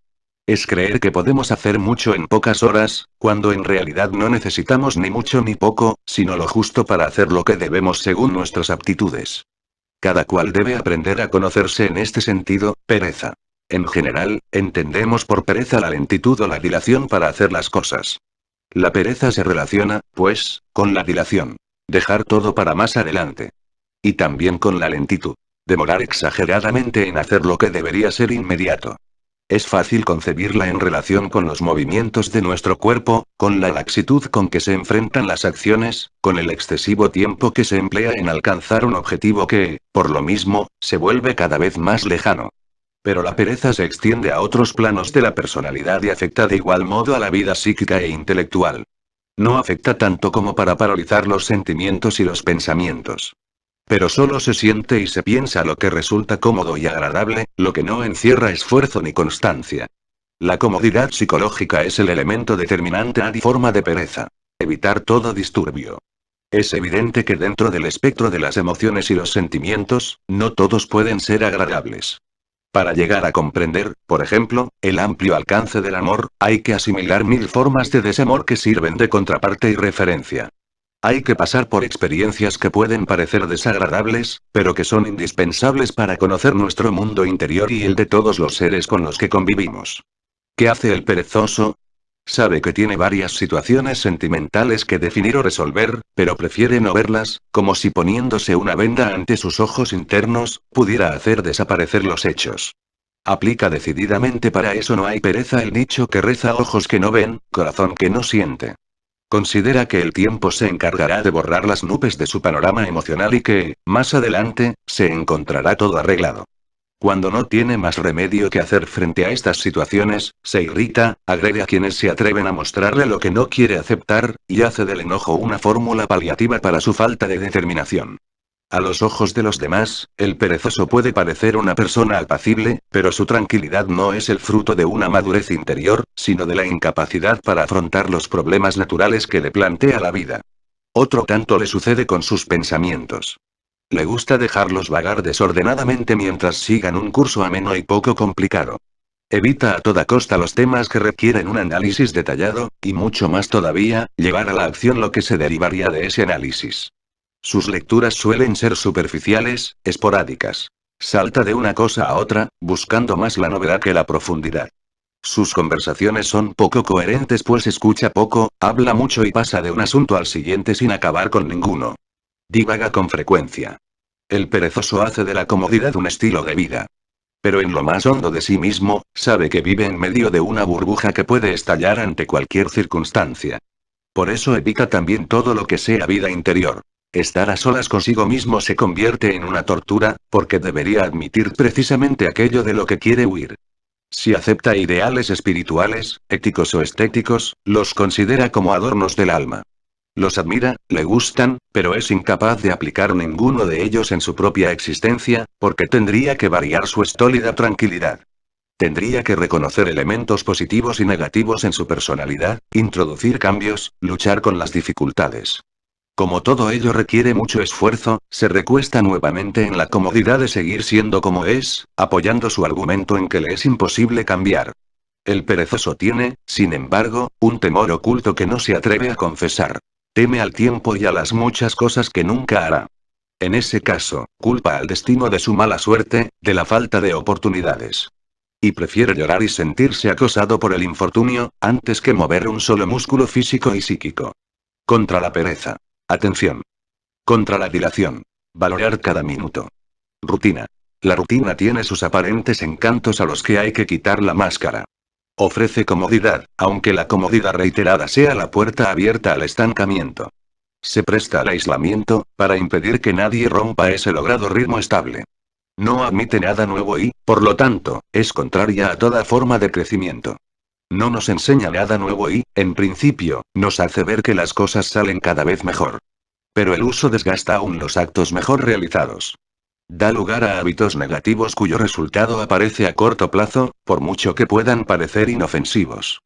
Es creer que podemos hacer mucho en pocas horas, cuando en realidad no necesitamos ni mucho ni poco, sino lo justo para hacer lo que debemos según nuestras aptitudes. Cada cual debe aprender a conocerse en este sentido, pereza. En general, entendemos por pereza la lentitud o la dilación para hacer las cosas. La pereza se relaciona, pues, con la dilación. Dejar todo para más adelante. Y también con la lentitud. Demorar exageradamente en hacer lo que debería ser inmediato. Es fácil concebirla en relación con los movimientos de nuestro cuerpo, con la laxitud con que se enfrentan las acciones, con el excesivo tiempo que se emplea en alcanzar un objetivo que, por lo mismo, se vuelve cada vez más lejano. Pero la pereza se extiende a otros planos de la personalidad y afecta de igual modo a la vida psíquica e intelectual. No afecta tanto como para paralizar los sentimientos y los pensamientos. Pero solo se siente y se piensa lo que resulta cómodo y agradable, lo que no encierra esfuerzo ni constancia. La comodidad psicológica es el elemento determinante y forma de pereza. Evitar todo disturbio. Es evidente que dentro del espectro de las emociones y los sentimientos, no todos pueden ser agradables. Para llegar a comprender, por ejemplo, el amplio alcance del amor, hay que asimilar mil formas de desamor que sirven de contraparte y referencia. Hay que pasar por experiencias que pueden parecer desagradables, pero que son indispensables para conocer nuestro mundo interior y el de todos los seres con los que convivimos. ¿Qué hace el perezoso? Sabe que tiene varias situaciones sentimentales que definir o resolver, pero prefiere no verlas, como si poniéndose una venda ante sus ojos internos, pudiera hacer desaparecer los hechos. Aplica decididamente para eso no hay pereza el dicho que reza ojos que no ven, corazón que no siente. Considera que el tiempo se encargará de borrar las nubes de su panorama emocional y que, más adelante, se encontrará todo arreglado. Cuando no tiene más remedio que hacer frente a estas situaciones, se irrita, agrede a quienes se atreven a mostrarle lo que no quiere aceptar, y hace del enojo una fórmula paliativa para su falta de determinación. A los ojos de los demás, el perezoso puede parecer una persona apacible, pero su tranquilidad no es el fruto de una madurez interior, sino de la incapacidad para afrontar los problemas naturales que le plantea la vida. Otro tanto le sucede con sus pensamientos. Le gusta dejarlos vagar desordenadamente mientras sigan un curso ameno y poco complicado. Evita a toda costa los temas que requieren un análisis detallado, y mucho más todavía, llevar a la acción lo que se derivaría de ese análisis. Sus lecturas suelen ser superficiales, esporádicas. Salta de una cosa a otra, buscando más la novedad que la profundidad. Sus conversaciones son poco coherentes pues escucha poco, habla mucho y pasa de un asunto al siguiente sin acabar con ninguno. Divaga con frecuencia. El perezoso hace de la comodidad un estilo de vida. Pero en lo más hondo de sí mismo, sabe que vive en medio de una burbuja que puede estallar ante cualquier circunstancia. Por eso evita también todo lo que sea vida interior. Estar a solas consigo mismo se convierte en una tortura, porque debería admitir precisamente aquello de lo que quiere huir. Si acepta ideales espirituales, éticos o estéticos, los considera como adornos del alma. Los admira, le gustan, pero es incapaz de aplicar ninguno de ellos en su propia existencia, porque tendría que variar su estólida tranquilidad. Tendría que reconocer elementos positivos y negativos en su personalidad, introducir cambios, luchar con las dificultades. Como todo ello requiere mucho esfuerzo, se recuesta nuevamente en la comodidad de seguir siendo como es, apoyando su argumento en que le es imposible cambiar. El perezoso tiene, sin embargo, un temor oculto que no se atreve a confesar. Teme al tiempo y a las muchas cosas que nunca hará. En ese caso, culpa al destino de su mala suerte, de la falta de oportunidades. Y prefiere llorar y sentirse acosado por el infortunio, antes que mover un solo músculo físico y psíquico. Contra la pereza. Atención. Contra la dilación. Valorar cada minuto. Rutina. La rutina tiene sus aparentes encantos a los que hay que quitar la máscara. Ofrece comodidad, aunque la comodidad reiterada sea la puerta abierta al estancamiento. Se presta al aislamiento, para impedir que nadie rompa ese logrado ritmo estable. No admite nada nuevo y, por lo tanto, es contraria a toda forma de crecimiento. No nos enseña nada nuevo y, en principio, nos hace ver que las cosas salen cada vez mejor. Pero el uso desgasta aún los actos mejor realizados. Da lugar a hábitos negativos cuyo resultado aparece a corto plazo, por mucho que puedan parecer inofensivos.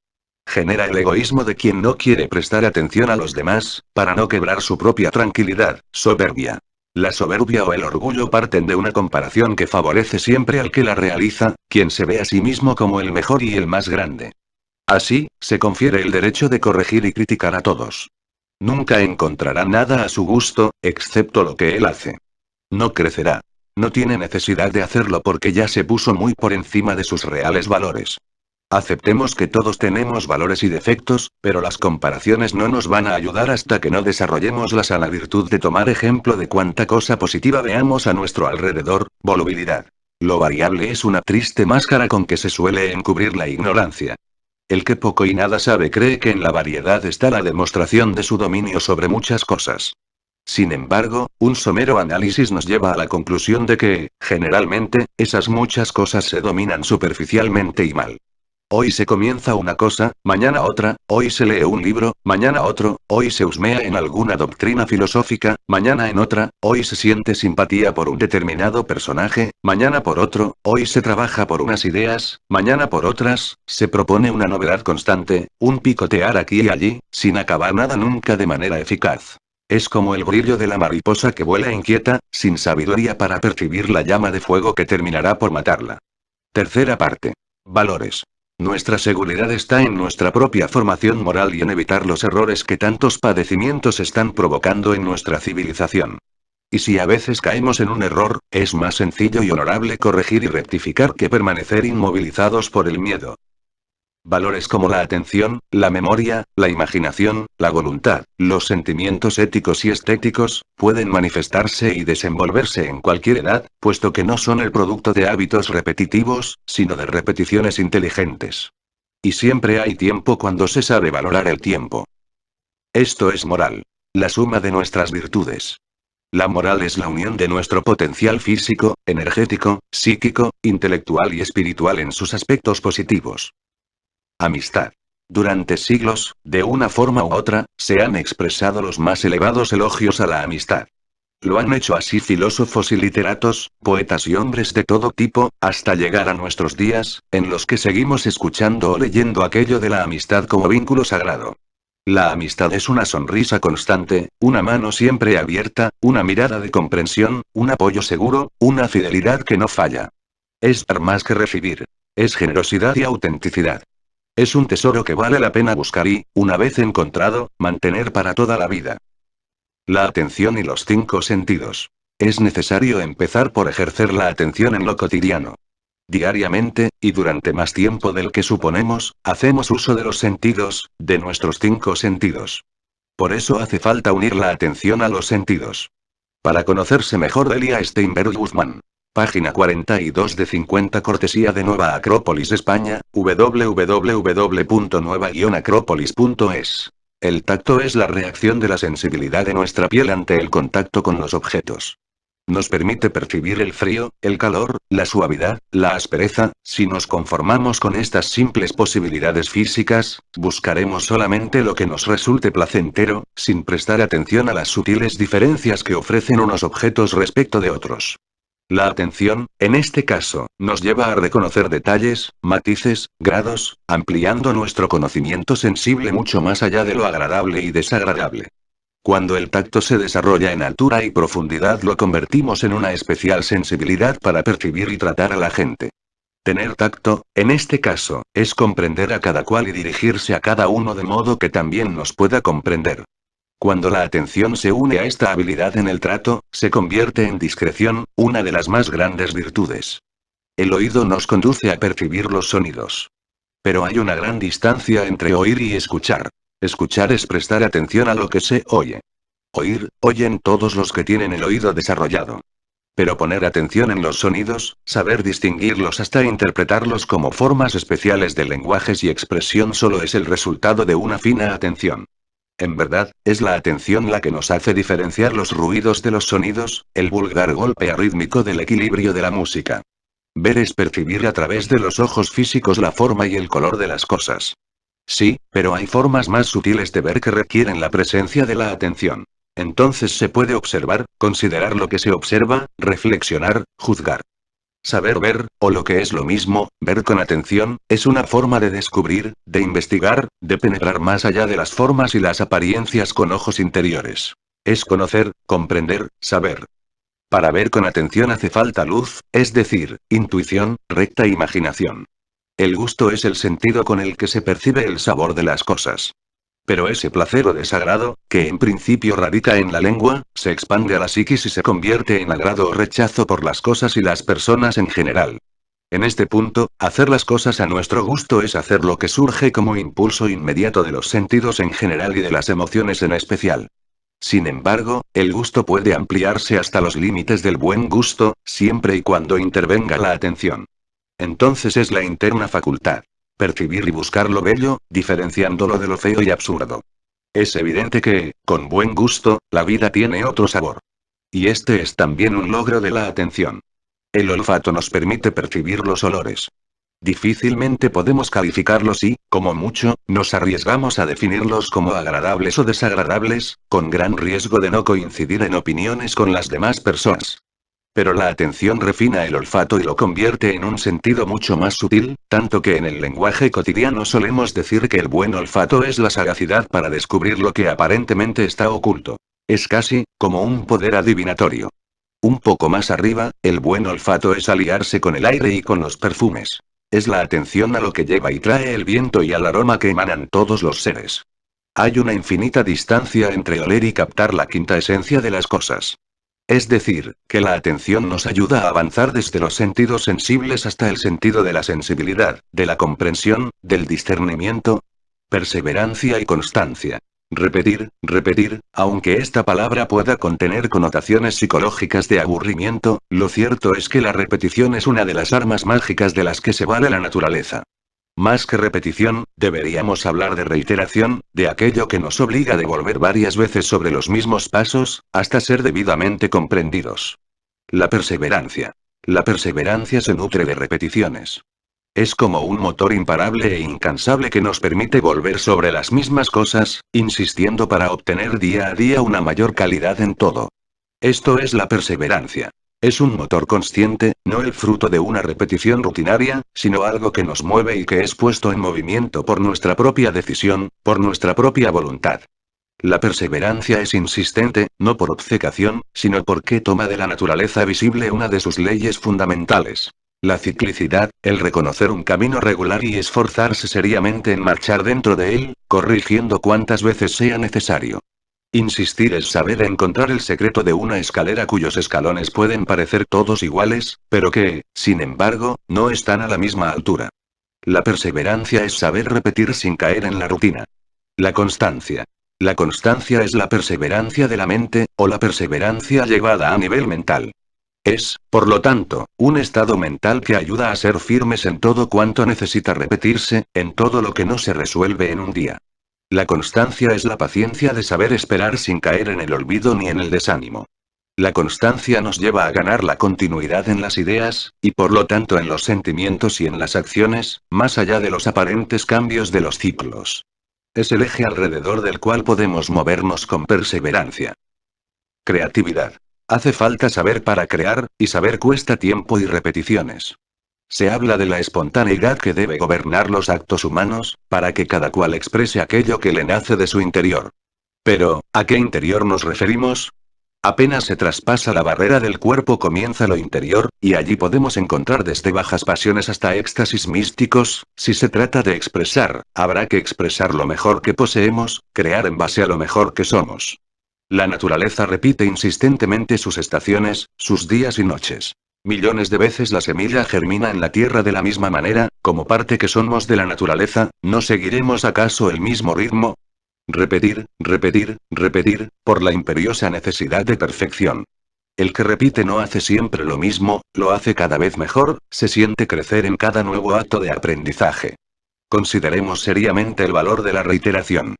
Genera el egoísmo de quien no quiere prestar atención a los demás, para no quebrar su propia tranquilidad, soberbia. La soberbia o el orgullo parten de una comparación que favorece siempre al que la realiza, quien se ve a sí mismo como el mejor y el más grande. Así, se confiere el derecho de corregir y criticar a todos. Nunca encontrará nada a su gusto, excepto lo que él hace. No crecerá. No tiene necesidad de hacerlo porque ya se puso muy por encima de sus reales valores. Aceptemos que todos tenemos valores y defectos, pero las comparaciones no nos van a ayudar hasta que no desarrollemos la sana virtud de tomar ejemplo de cuánta cosa positiva veamos a nuestro alrededor, volubilidad. Lo variable es una triste máscara con que se suele encubrir la ignorancia. El que poco y nada sabe cree que en la variedad está la demostración de su dominio sobre muchas cosas. Sin embargo, un somero análisis nos lleva a la conclusión de que, generalmente, esas muchas cosas se dominan superficialmente y mal. Hoy se comienza una cosa, mañana otra, hoy se lee un libro, mañana otro, hoy se husmea en alguna doctrina filosófica, mañana en otra, hoy se siente simpatía por un determinado personaje, mañana por otro, hoy se trabaja por unas ideas, mañana por otras, se propone una novedad constante, un picotear aquí y allí, sin acabar nada nunca de manera eficaz. Es como el brillo de la mariposa que vuela inquieta, sin sabiduría para percibir la llama de fuego que terminará por matarla. Tercera parte. Valores. Nuestra seguridad está en nuestra propia formación moral y en evitar los errores que tantos padecimientos están provocando en nuestra civilización. Y si a veces caemos en un error, es más sencillo y honorable corregir y rectificar que permanecer inmovilizados por el miedo. Valores como la atención, la memoria, la imaginación, la voluntad, los sentimientos éticos y estéticos, pueden manifestarse y desenvolverse en cualquier edad, puesto que no son el producto de hábitos repetitivos, sino de repeticiones inteligentes. Y siempre hay tiempo cuando se sabe valorar el tiempo. Esto es moral. La suma de nuestras virtudes. La moral es la unión de nuestro potencial físico, energético, psíquico, intelectual y espiritual en sus aspectos positivos. Amistad. Durante siglos, de una forma u otra, se han expresado los más elevados elogios a la amistad. Lo han hecho así filósofos y literatos, poetas y hombres de todo tipo, hasta llegar a nuestros días, en los que seguimos escuchando o leyendo aquello de la amistad como vínculo sagrado. La amistad es una sonrisa constante, una mano siempre abierta, una mirada de comprensión, un apoyo seguro, una fidelidad que no falla. Es dar más que recibir. Es generosidad y autenticidad. Es un tesoro que vale la pena buscar y, una vez encontrado, mantener para toda la vida. La atención y los cinco sentidos. Es necesario empezar por ejercer la atención en lo cotidiano. Diariamente, y durante más tiempo del que suponemos, hacemos uso de los sentidos, de nuestros 5 sentidos. Por eso hace falta unir la atención a los sentidos. Para conocerse mejor Delia Steinberg Guzmán. Página 42 de 50 cortesía de Nueva Acrópolis España, www.nueva-acrópolis.es. El tacto es la reacción de la sensibilidad de nuestra piel ante el contacto con los objetos. Nos permite percibir el frío, el calor, la suavidad, la aspereza. Si nos conformamos con estas simples posibilidades físicas, buscaremos solamente lo que nos resulte placentero, sin prestar atención a las sutiles diferencias que ofrecen unos objetos respecto de otros. La atención, en este caso, nos lleva a reconocer detalles, matices, grados, ampliando nuestro conocimiento sensible mucho más allá de lo agradable y desagradable. Cuando el tacto se desarrolla en altura y profundidad lo convertimos en una especial sensibilidad para percibir y tratar a la gente. Tener tacto, en este caso, es comprender a cada cual y dirigirse a cada uno de modo que también nos pueda comprender. Cuando la atención se une a esta habilidad en el trato, se convierte en discreción, una de las más grandes virtudes. El oído nos conduce a percibir los sonidos. Pero hay una gran distancia entre oír y escuchar. Escuchar es prestar atención a lo que se oye. Oír, oyen todos los que tienen el oído desarrollado. Pero poner atención en los sonidos, saber distinguirlos hasta interpretarlos como formas especiales de lenguajes y expresión solo es el resultado de una fina atención. En verdad, es la atención la que nos hace diferenciar los ruidos de los sonidos, el vulgar golpe arrítmico del equilibrio de la música. Ver es percibir a través de los ojos físicos la forma y el color de las cosas. Sí, pero hay formas más sutiles de ver que requieren la presencia de la atención. Entonces se puede observar, considerar lo que se observa, reflexionar, juzgar. Saber ver, o lo que es lo mismo, ver con atención, es una forma de descubrir, de investigar, de penetrar más allá de las formas y las apariencias con ojos interiores. Es conocer, comprender, saber. Para ver con atención hace falta luz, es decir, intuición, recta imaginación. El gusto es el sentido con el que se percibe el sabor de las cosas. Pero ese placer o desagrado, que en principio radica en la lengua, se expande a la psiquis y se convierte en agrado o rechazo por las cosas y las personas en general. En este punto, hacer las cosas a nuestro gusto es hacer lo que surge como impulso inmediato de los sentidos en general y de las emociones en especial. Sin embargo, el gusto puede ampliarse hasta los límites del buen gusto, siempre y cuando intervenga la atención. Entonces es la interna facultad. Percibir y buscar lo bello, diferenciándolo de lo feo y absurdo. Es evidente que, con buen gusto, la vida tiene otro sabor. Y este es también un logro de la atención. El olfato nos permite percibir los olores. Difícilmente podemos calificarlos y, como mucho, nos arriesgamos a definirlos como agradables o desagradables, con gran riesgo de no coincidir en opiniones con las demás personas. Pero la atención refina el olfato y lo convierte en un sentido mucho más sutil, tanto que en el lenguaje cotidiano solemos decir que el buen olfato es la sagacidad para descubrir lo que aparentemente está oculto. Es casi, como un poder adivinatorio. Un poco más arriba, el buen olfato es aliarse con el aire y con los perfumes. Es la atención a lo que lleva y trae el viento y al aroma que emanan todos los seres. Hay una infinita distancia entre oler y captar la quinta esencia de las cosas. Es decir, que la atención nos ayuda a avanzar desde los sentidos sensibles hasta el sentido de la sensibilidad, de la comprensión, del discernimiento. Perseverancia y constancia. Repetir, repetir, aunque esta palabra pueda contener connotaciones psicológicas de aburrimiento, lo cierto es que la repetición es una de las armas mágicas de las que se vale la naturaleza. Más que repetición, deberíamos hablar de reiteración, de aquello que nos obliga a devolver varias veces sobre los mismos pasos, hasta ser debidamente comprendidos. La perseverancia. La perseverancia se nutre de repeticiones. Es como un motor imparable e incansable que nos permite volver sobre las mismas cosas, insistiendo para obtener día a día una mayor calidad en todo. Esto es la perseverancia. Es un motor consciente, no el fruto de una repetición rutinaria, sino algo que nos mueve y que es puesto en movimiento por nuestra propia decisión, por nuestra propia voluntad. La perseverancia es insistente, no por obcecación, sino porque toma de la naturaleza visible una de sus leyes fundamentales. La ciclicidad, el reconocer un camino regular y esforzarse seriamente en marchar dentro de él, corrigiendo cuantas veces sea necesario. Insistir es saber encontrar el secreto de una escalera cuyos escalones pueden parecer todos iguales, pero que, sin embargo, no están a la misma altura. La perseverancia es saber repetir sin caer en la rutina. La constancia. La constancia es la perseverancia de la mente, o la perseverancia llevada a nivel mental. Es, por lo tanto, un estado mental que ayuda a ser firmes en todo cuanto necesita repetirse, en todo lo que no se resuelve en un día. La constancia es la paciencia de saber esperar sin caer en el olvido ni en el desánimo. La constancia nos lleva a ganar la continuidad en las ideas, y por lo tanto en los sentimientos y en las acciones, más allá de los aparentes cambios de los ciclos. Es el eje alrededor del cual podemos movernos con perseverancia. Creatividad. Hace falta saber para crear, y saber cuesta tiempo y repeticiones. Se habla de la espontaneidad que debe gobernar los actos humanos, para que cada cual exprese aquello que le nace de su interior. Pero, ¿a qué interior nos referimos? Apenas se traspasa la barrera del cuerpo comienza lo interior, y allí podemos encontrar desde bajas pasiones hasta éxtasis místicos. Si se trata de expresar, habrá que expresar lo mejor que poseemos, crear en base a lo mejor que somos. La naturaleza repite insistentemente sus estaciones, sus días y noches. Millones de veces la semilla germina en la tierra de la misma manera, como parte que somos de la naturaleza, ¿no seguiremos acaso el mismo ritmo? Repetir, repetir, repetir, por la imperiosa necesidad de perfección. El que repite no hace siempre lo mismo, lo hace cada vez mejor, se siente crecer en cada nuevo acto de aprendizaje. Consideremos seriamente el valor de la reiteración.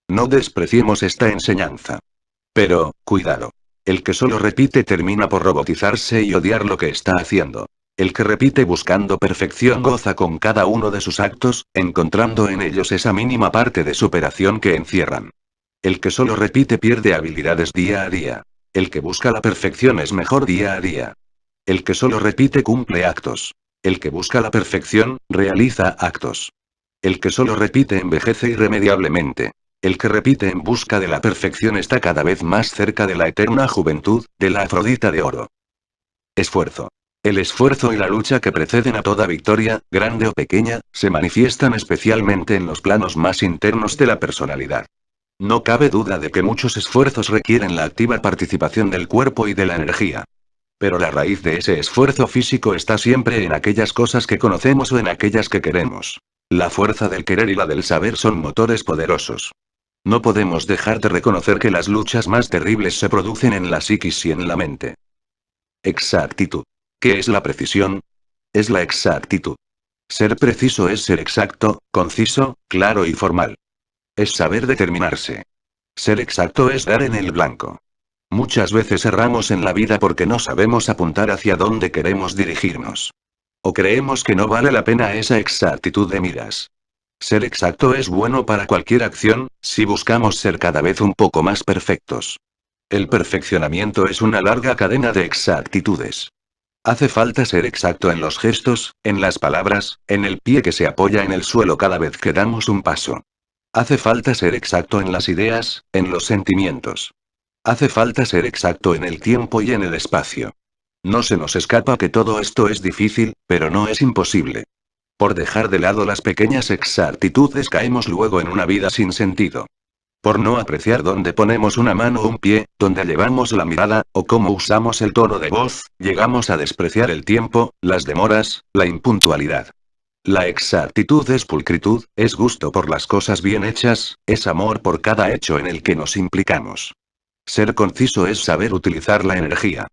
No despreciemos esta enseñanza. Pero, cuidado. El que solo repite termina por robotizarse y odiar lo que está haciendo. El que repite buscando perfección goza con cada uno de sus actos, encontrando en ellos esa mínima parte de superación que encierran. El que solo repite pierde habilidades día a día. El que busca la perfección es mejor día a día. El que solo repite cumple actos. El que busca la perfección, realiza actos. El que solo repite envejece irremediablemente. El que repite en busca de la perfección está cada vez más cerca de la eterna juventud, de la Afrodita de oro. Esfuerzo. El esfuerzo y la lucha que preceden a toda victoria, grande o pequeña, se manifiestan especialmente en los planos más internos de la personalidad. No cabe duda de que muchos esfuerzos requieren la activa participación del cuerpo y de la energía. Pero la raíz de ese esfuerzo físico está siempre en aquellas cosas que conocemos o en aquellas que queremos. La fuerza del querer y la del saber son motores poderosos. No podemos dejar de reconocer que las luchas más terribles se producen en la psiquis y en la mente. Exactitud. ¿Qué es la precisión? Es la exactitud. Ser preciso es ser exacto, conciso, claro y formal. Es saber determinarse. Ser exacto es dar en el blanco. Muchas veces erramos en la vida porque no sabemos apuntar hacia dónde queremos dirigirnos. O creemos que no vale la pena esa exactitud de miras. Ser exacto es bueno para cualquier acción, si buscamos ser cada vez un poco más perfectos. El perfeccionamiento es una larga cadena de exactitudes. Hace falta ser exacto en los gestos, en las palabras, en el pie que se apoya en el suelo cada vez que damos un paso. Hace falta ser exacto en las ideas, en los sentimientos. Hace falta ser exacto en el tiempo y en el espacio. No se nos escapa que todo esto es difícil, pero no es imposible. Por dejar de lado las pequeñas exactitudes caemos luego en una vida sin sentido. Por no apreciar dónde ponemos una mano o un pie, dónde llevamos la mirada, o cómo usamos el tono de voz, llegamos a despreciar el tiempo, las demoras, la impuntualidad. La exactitud es pulcritud, es gusto por las cosas bien hechas, es amor por cada hecho en el que nos implicamos. Ser conciso es saber utilizar la energía.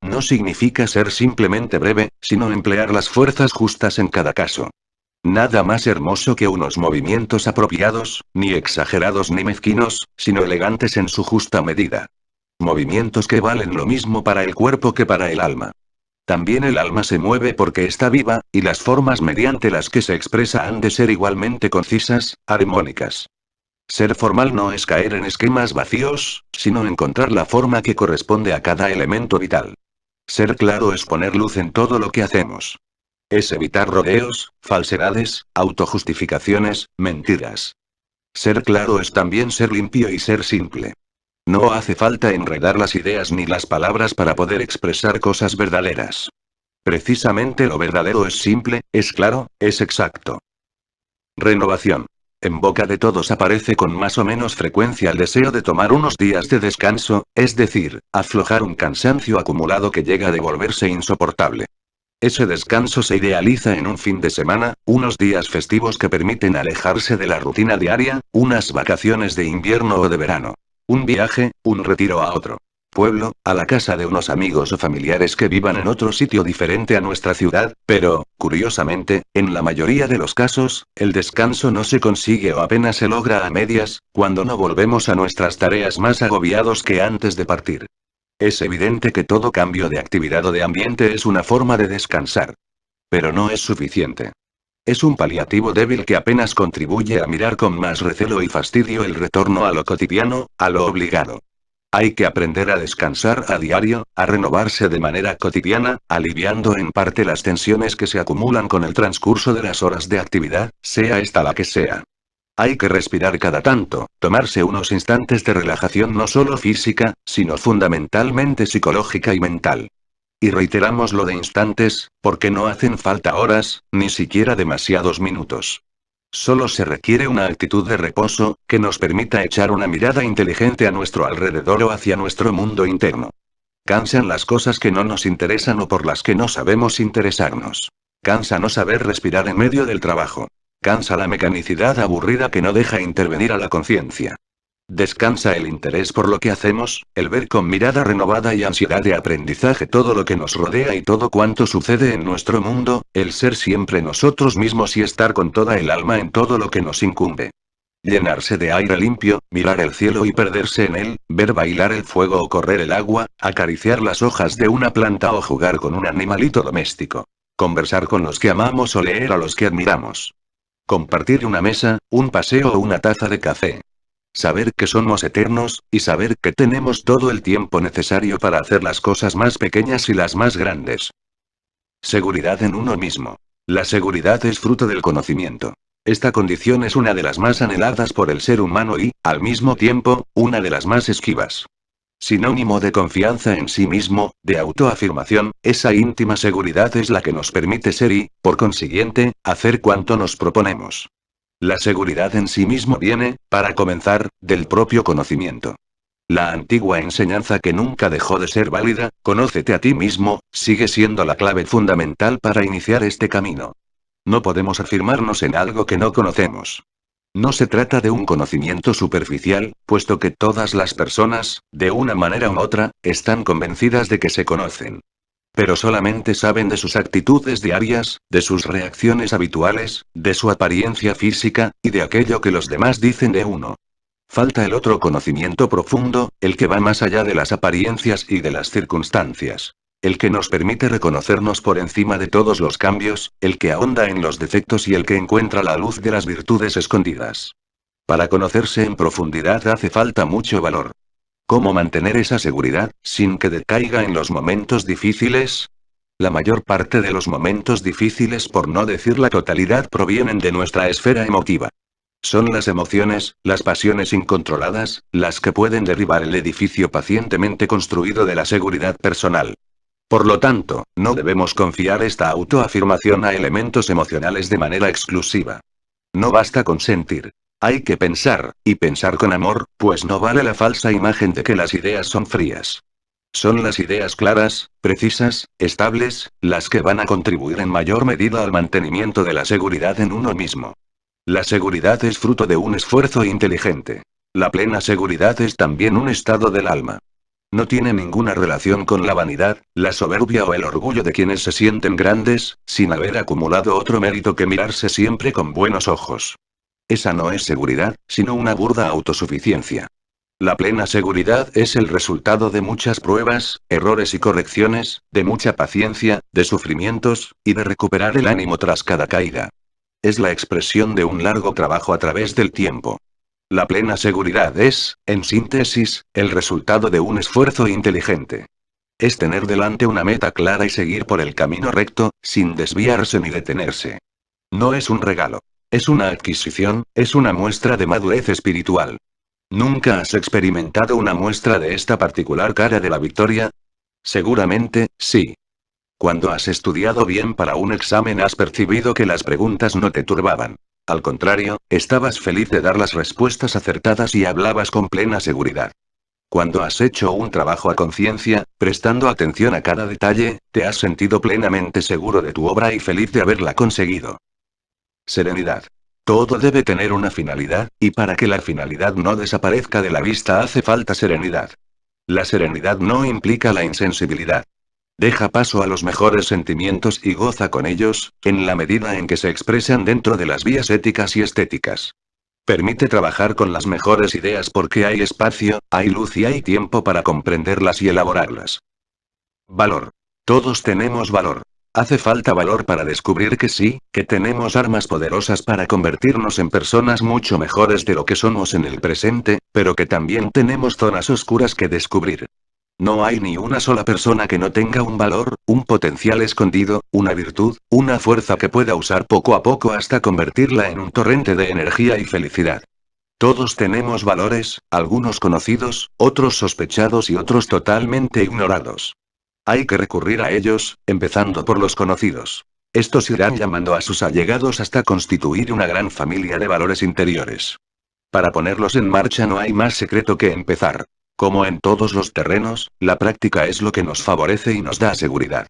No significa ser simplemente breve, sino emplear las fuerzas justas en cada caso. Nada más hermoso que unos movimientos apropiados, ni exagerados ni mezquinos, sino elegantes en su justa medida. Movimientos que valen lo mismo para el cuerpo que para el alma. También el alma se mueve porque está viva, y las formas mediante las que se expresa han de ser igualmente concisas, armónicas. Ser formal no es caer en esquemas vacíos, sino encontrar la forma que corresponde a cada elemento vital. Ser claro es poner luz en todo lo que hacemos. Es evitar rodeos, falsedades, autojustificaciones, mentiras. Ser claro es también ser limpio y ser simple. No hace falta enredar las ideas ni las palabras para poder expresar cosas verdaderas. Precisamente lo verdadero es simple, es claro, es exacto. Renovación. En boca de todos aparece con más o menos frecuencia el deseo de tomar unos días de descanso, es decir, aflojar un cansancio acumulado que llega a devolverse insoportable. Ese descanso se idealiza en un fin de semana, unos días festivos que permiten alejarse de la rutina diaria, unas vacaciones de invierno o de verano. Un viaje, un retiro a otro pueblo, a la casa de unos amigos o familiares que vivan en otro sitio diferente a nuestra ciudad, pero, curiosamente, en la mayoría de los casos, el descanso no se consigue o apenas se logra a medias, cuando no volvemos a nuestras tareas más agobiados que antes de partir. Es evidente que todo cambio de actividad o de ambiente es una forma de descansar. Pero no es suficiente. Es un paliativo débil que apenas contribuye a mirar con más recelo y fastidio el retorno a lo cotidiano, a lo obligado. Hay que aprender a descansar a diario, a renovarse de manera cotidiana, aliviando en parte las tensiones que se acumulan con el transcurso de las horas de actividad, sea esta la que sea. Hay que respirar cada tanto, tomarse unos instantes de relajación no solo física, sino fundamentalmente psicológica y mental. Y reiteramos lo de instantes, porque no hacen falta horas, ni siquiera demasiados minutos. Solo se requiere una actitud de reposo, que nos permita echar una mirada inteligente a nuestro alrededor o hacia nuestro mundo interno. Cansan las cosas que no nos interesan o por las que no sabemos interesarnos. Cansa no saber respirar en medio del trabajo. Cansa la mecanicidad aburrida que no deja intervenir a la conciencia. Descansa el interés por lo que hacemos, el ver con mirada renovada y ansiedad de aprendizaje todo lo que nos rodea y todo cuanto sucede en nuestro mundo, el ser siempre nosotros mismos y estar con toda el alma en todo lo que nos incumbe. Llenarse de aire limpio, mirar el cielo y perderse en él, ver bailar el fuego o correr el agua, acariciar las hojas de una planta o jugar con un animalito doméstico. Conversar con los que amamos o leer a los que admiramos. Compartir una mesa, un paseo o una taza de café. Saber que somos eternos, y saber que tenemos todo el tiempo necesario para hacer las cosas más pequeñas y las más grandes. Seguridad en uno mismo. La seguridad es fruto del conocimiento. Esta condición es una de las más anheladas por el ser humano y, al mismo tiempo, una de las más esquivas. Sinónimo de confianza en sí mismo, de autoafirmación, esa íntima seguridad es la que nos permite ser y, por consiguiente, hacer cuanto nos proponemos. La seguridad en sí mismo viene, para comenzar, del propio conocimiento. La antigua enseñanza que nunca dejó de ser válida, conócete a ti mismo, sigue siendo la clave fundamental para iniciar este camino. No podemos afirmarnos en algo que no conocemos. No se trata de un conocimiento superficial, puesto que todas las personas, de una manera u otra, están convencidas de que se conocen. Pero solamente saben de sus actitudes diarias, de sus reacciones habituales, de su apariencia física, y de aquello que los demás dicen de uno. Falta el otro conocimiento profundo, el que va más allá de las apariencias y de las circunstancias. El que nos permite reconocernos por encima de todos los cambios, el que ahonda en los defectos y el que encuentra la luz de las virtudes escondidas. Para conocerse en profundidad hace falta mucho valor. ¿Cómo mantener esa seguridad, sin que decaiga en los momentos difíciles? La mayor parte de los momentos difíciles, por no decir la totalidad, provienen de nuestra esfera emotiva. Son las emociones, las pasiones incontroladas, las que pueden derribar el edificio pacientemente construido de la seguridad personal. Por lo tanto, no debemos confiar esta autoafirmación a elementos emocionales de manera exclusiva. No basta con sentir. Hay que pensar, y pensar con amor, pues no vale la falsa imagen de que las ideas son frías. Son las ideas claras, precisas, estables, las que van a contribuir en mayor medida al mantenimiento de la seguridad en uno mismo. La seguridad es fruto de un esfuerzo inteligente. La plena seguridad es también un estado del alma. No tiene ninguna relación con la vanidad, la soberbia o el orgullo de quienes se sienten grandes, sin haber acumulado otro mérito que mirarse siempre con buenos ojos. Esa no es seguridad, sino una burda autosuficiencia. La plena seguridad es el resultado de muchas pruebas, errores y correcciones, de mucha paciencia, de sufrimientos, y de recuperar el ánimo tras cada caída. Es la expresión de un largo trabajo a través del tiempo. La plena seguridad es, en síntesis, el resultado de un esfuerzo inteligente. Es tener delante una meta clara y seguir por el camino recto, sin desviarse ni detenerse. No es un regalo. Es una adquisición, es una muestra de madurez espiritual. ¿Nunca has experimentado una muestra de esta particular cara de la victoria? Seguramente, sí. Cuando has estudiado bien para un examen has percibido que las preguntas no te turbaban. Al contrario, estabas feliz de dar las respuestas acertadas y hablabas con plena seguridad. Cuando has hecho un trabajo a conciencia, prestando atención a cada detalle, te has sentido plenamente seguro de tu obra y feliz de haberla conseguido. Serenidad. Todo debe tener una finalidad, y para que la finalidad no desaparezca de la vista hace falta serenidad. La serenidad no implica la insensibilidad. Deja paso a los mejores sentimientos y goza con ellos, en la medida en que se expresan dentro de las vías éticas y estéticas. Permite trabajar con las mejores ideas porque hay espacio, hay luz y hay tiempo para comprenderlas y elaborarlas. Valor. Todos tenemos valor. Hace falta valor para descubrir que sí, que tenemos armas poderosas para convertirnos en personas mucho mejores de lo que somos en el presente, pero que también tenemos zonas oscuras que descubrir. No hay ni una sola persona que no tenga un valor, un potencial escondido, una virtud, una fuerza que pueda usar poco a poco hasta convertirla en un torrente de energía y felicidad. Todos tenemos valores, algunos conocidos, otros sospechados y otros totalmente ignorados. Hay que recurrir a ellos, empezando por los conocidos. Estos irán llamando a sus allegados hasta constituir una gran familia de valores interiores. Para ponerlos en marcha no hay más secreto que empezar. Como en todos los terrenos, la práctica es lo que nos favorece y nos da seguridad.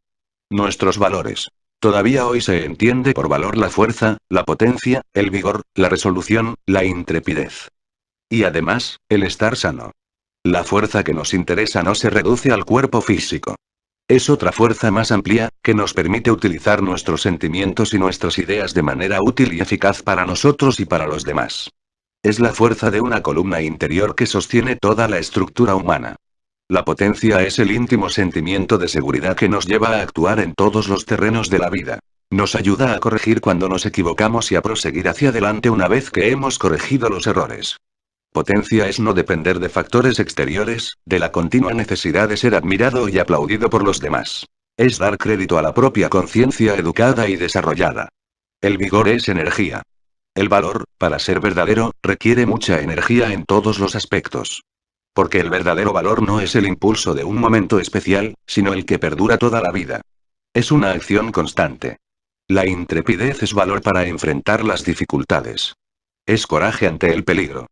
Nuestros valores. Todavía hoy se entiende por valor la fuerza, la potencia, el vigor, la resolución, la intrepidez. Y además, el estar sano. La fuerza que nos interesa no se reduce al cuerpo físico. Es otra fuerza más amplia, que nos permite utilizar nuestros sentimientos y nuestras ideas de manera útil y eficaz para nosotros y para los demás. Es la fuerza de una columna interior que sostiene toda la estructura humana. La potencia es el íntimo sentimiento de seguridad que nos lleva a actuar en todos los terrenos de la vida. Nos ayuda a corregir cuando nos equivocamos y a proseguir hacia adelante una vez que hemos corregido los errores. Potencia es no depender de factores exteriores, de la continua necesidad de ser admirado y aplaudido por los demás. Es dar crédito a la propia conciencia educada y desarrollada. El vigor es energía. El valor, para ser verdadero, requiere mucha energía en todos los aspectos. Porque el verdadero valor no es el impulso de un momento especial, sino el que perdura toda la vida. Es una acción constante. La intrepidez es valor para enfrentar las dificultades. Es coraje ante el peligro.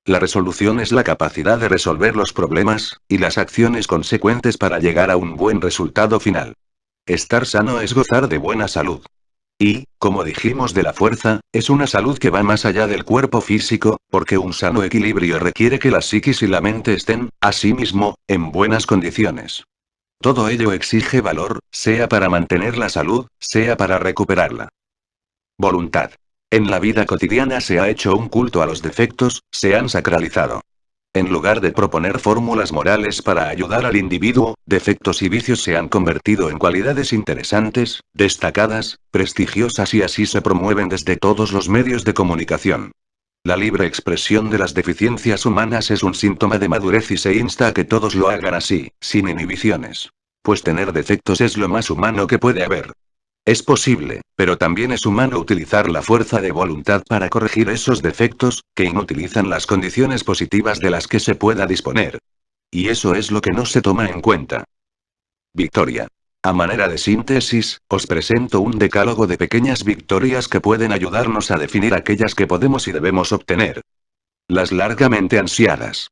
La resolución es la capacidad de resolver los problemas, y las acciones consecuentes para llegar a un buen resultado final. Estar sano es gozar de buena salud. Y, como dijimos de la fuerza, es una salud que va más allá del cuerpo físico, porque un sano equilibrio requiere que la psiquis y la mente estén, asimismo, en buenas condiciones. Todo ello exige valor, sea para mantener la salud, sea para recuperarla. Voluntad. En la vida cotidiana se ha hecho un culto a los defectos, se han sacralizado. En lugar de proponer fórmulas morales para ayudar al individuo, defectos y vicios se han convertido en cualidades interesantes, destacadas, prestigiosas y así se promueven desde todos los medios de comunicación. La libre expresión de las deficiencias humanas es un síntoma de madurez y se insta a que todos lo hagan así, sin inhibiciones. Pues tener defectos es lo más humano que puede haber. Es posible, pero también es humano utilizar la fuerza de voluntad para corregir esos defectos, que inutilizan las condiciones positivas de las que se pueda disponer. Y eso es lo que no se toma en cuenta. Victoria. A manera de síntesis, os presento un decálogo de pequeñas victorias que pueden ayudarnos a definir aquellas que podemos y debemos obtener. Las largamente ansiadas.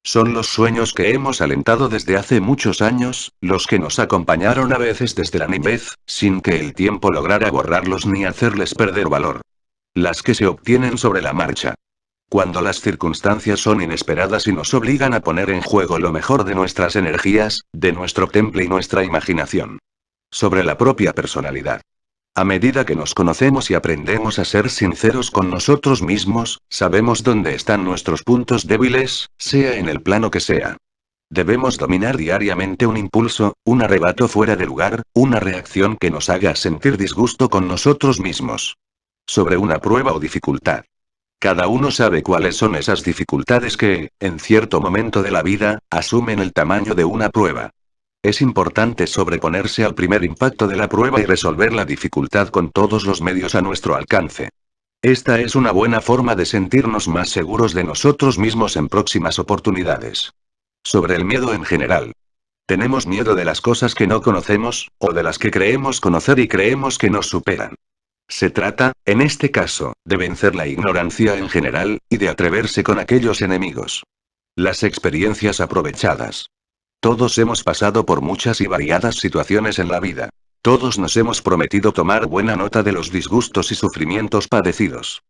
Son los sueños que hemos alentado desde hace muchos años, los que nos acompañaron a veces desde la niñez, sin que el tiempo lograra borrarlos ni hacerles perder valor. Las que se obtienen sobre la marcha. Cuando las circunstancias son inesperadas y nos obligan a poner en juego lo mejor de nuestras energías, de nuestro temple y nuestra imaginación. Sobre la propia personalidad. A medida que nos conocemos y aprendemos a ser sinceros con nosotros mismos, sabemos dónde están nuestros puntos débiles, sea en el plano que sea. Debemos dominar diariamente un impulso, un arrebato fuera de lugar, una reacción que nos haga sentir disgusto con nosotros mismos. Sobre una prueba o dificultad. Cada uno sabe cuáles son esas dificultades que, en cierto momento de la vida, asumen el tamaño de una prueba. Es importante sobreponerse al primer impacto de la prueba y resolver la dificultad con todos los medios a nuestro alcance. Esta es una buena forma de sentirnos más seguros de nosotros mismos en próximas oportunidades. Sobre el miedo en general. Tenemos miedo de las cosas que no conocemos, o de las que creemos conocer y creemos que nos superan. Se trata, en este caso, de vencer la ignorancia en general, y de atreverse con aquellos enemigos. Las experiencias aprovechadas. Todos hemos pasado por muchas y variadas situaciones en la vida. Todos nos hemos prometido tomar buena nota de los disgustos y sufrimientos padecidos.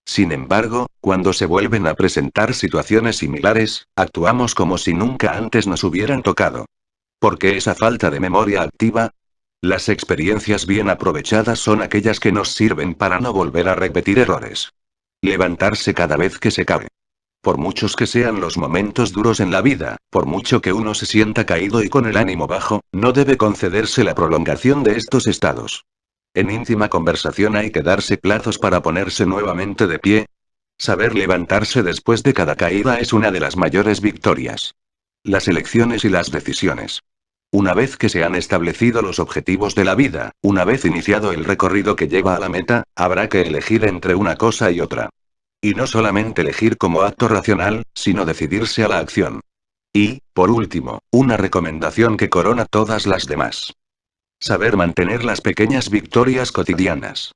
Sin embargo, cuando se vuelven a presentar situaciones similares, actuamos como si nunca antes nos hubieran tocado. ¿Por qué esa falta de memoria activa? Las experiencias bien aprovechadas son aquellas que nos sirven para no volver a repetir errores. Levantarse cada vez que se cae. Por muchos que sean los momentos duros en la vida, por mucho que uno se sienta caído y con el ánimo bajo, no debe concederse la prolongación de estos estados. En íntima conversación hay que darse plazos para ponerse nuevamente de pie. Saber levantarse después de cada caída es una de las mayores victorias. Las elecciones y las decisiones. Una vez que se han establecido los objetivos de la vida, una vez iniciado el recorrido que lleva a la meta, habrá que elegir entre una cosa y otra. Y no solamente elegir como acto racional, sino decidirse a la acción. Y, por último, una recomendación que corona todas las demás. Saber mantener las pequeñas victorias cotidianas.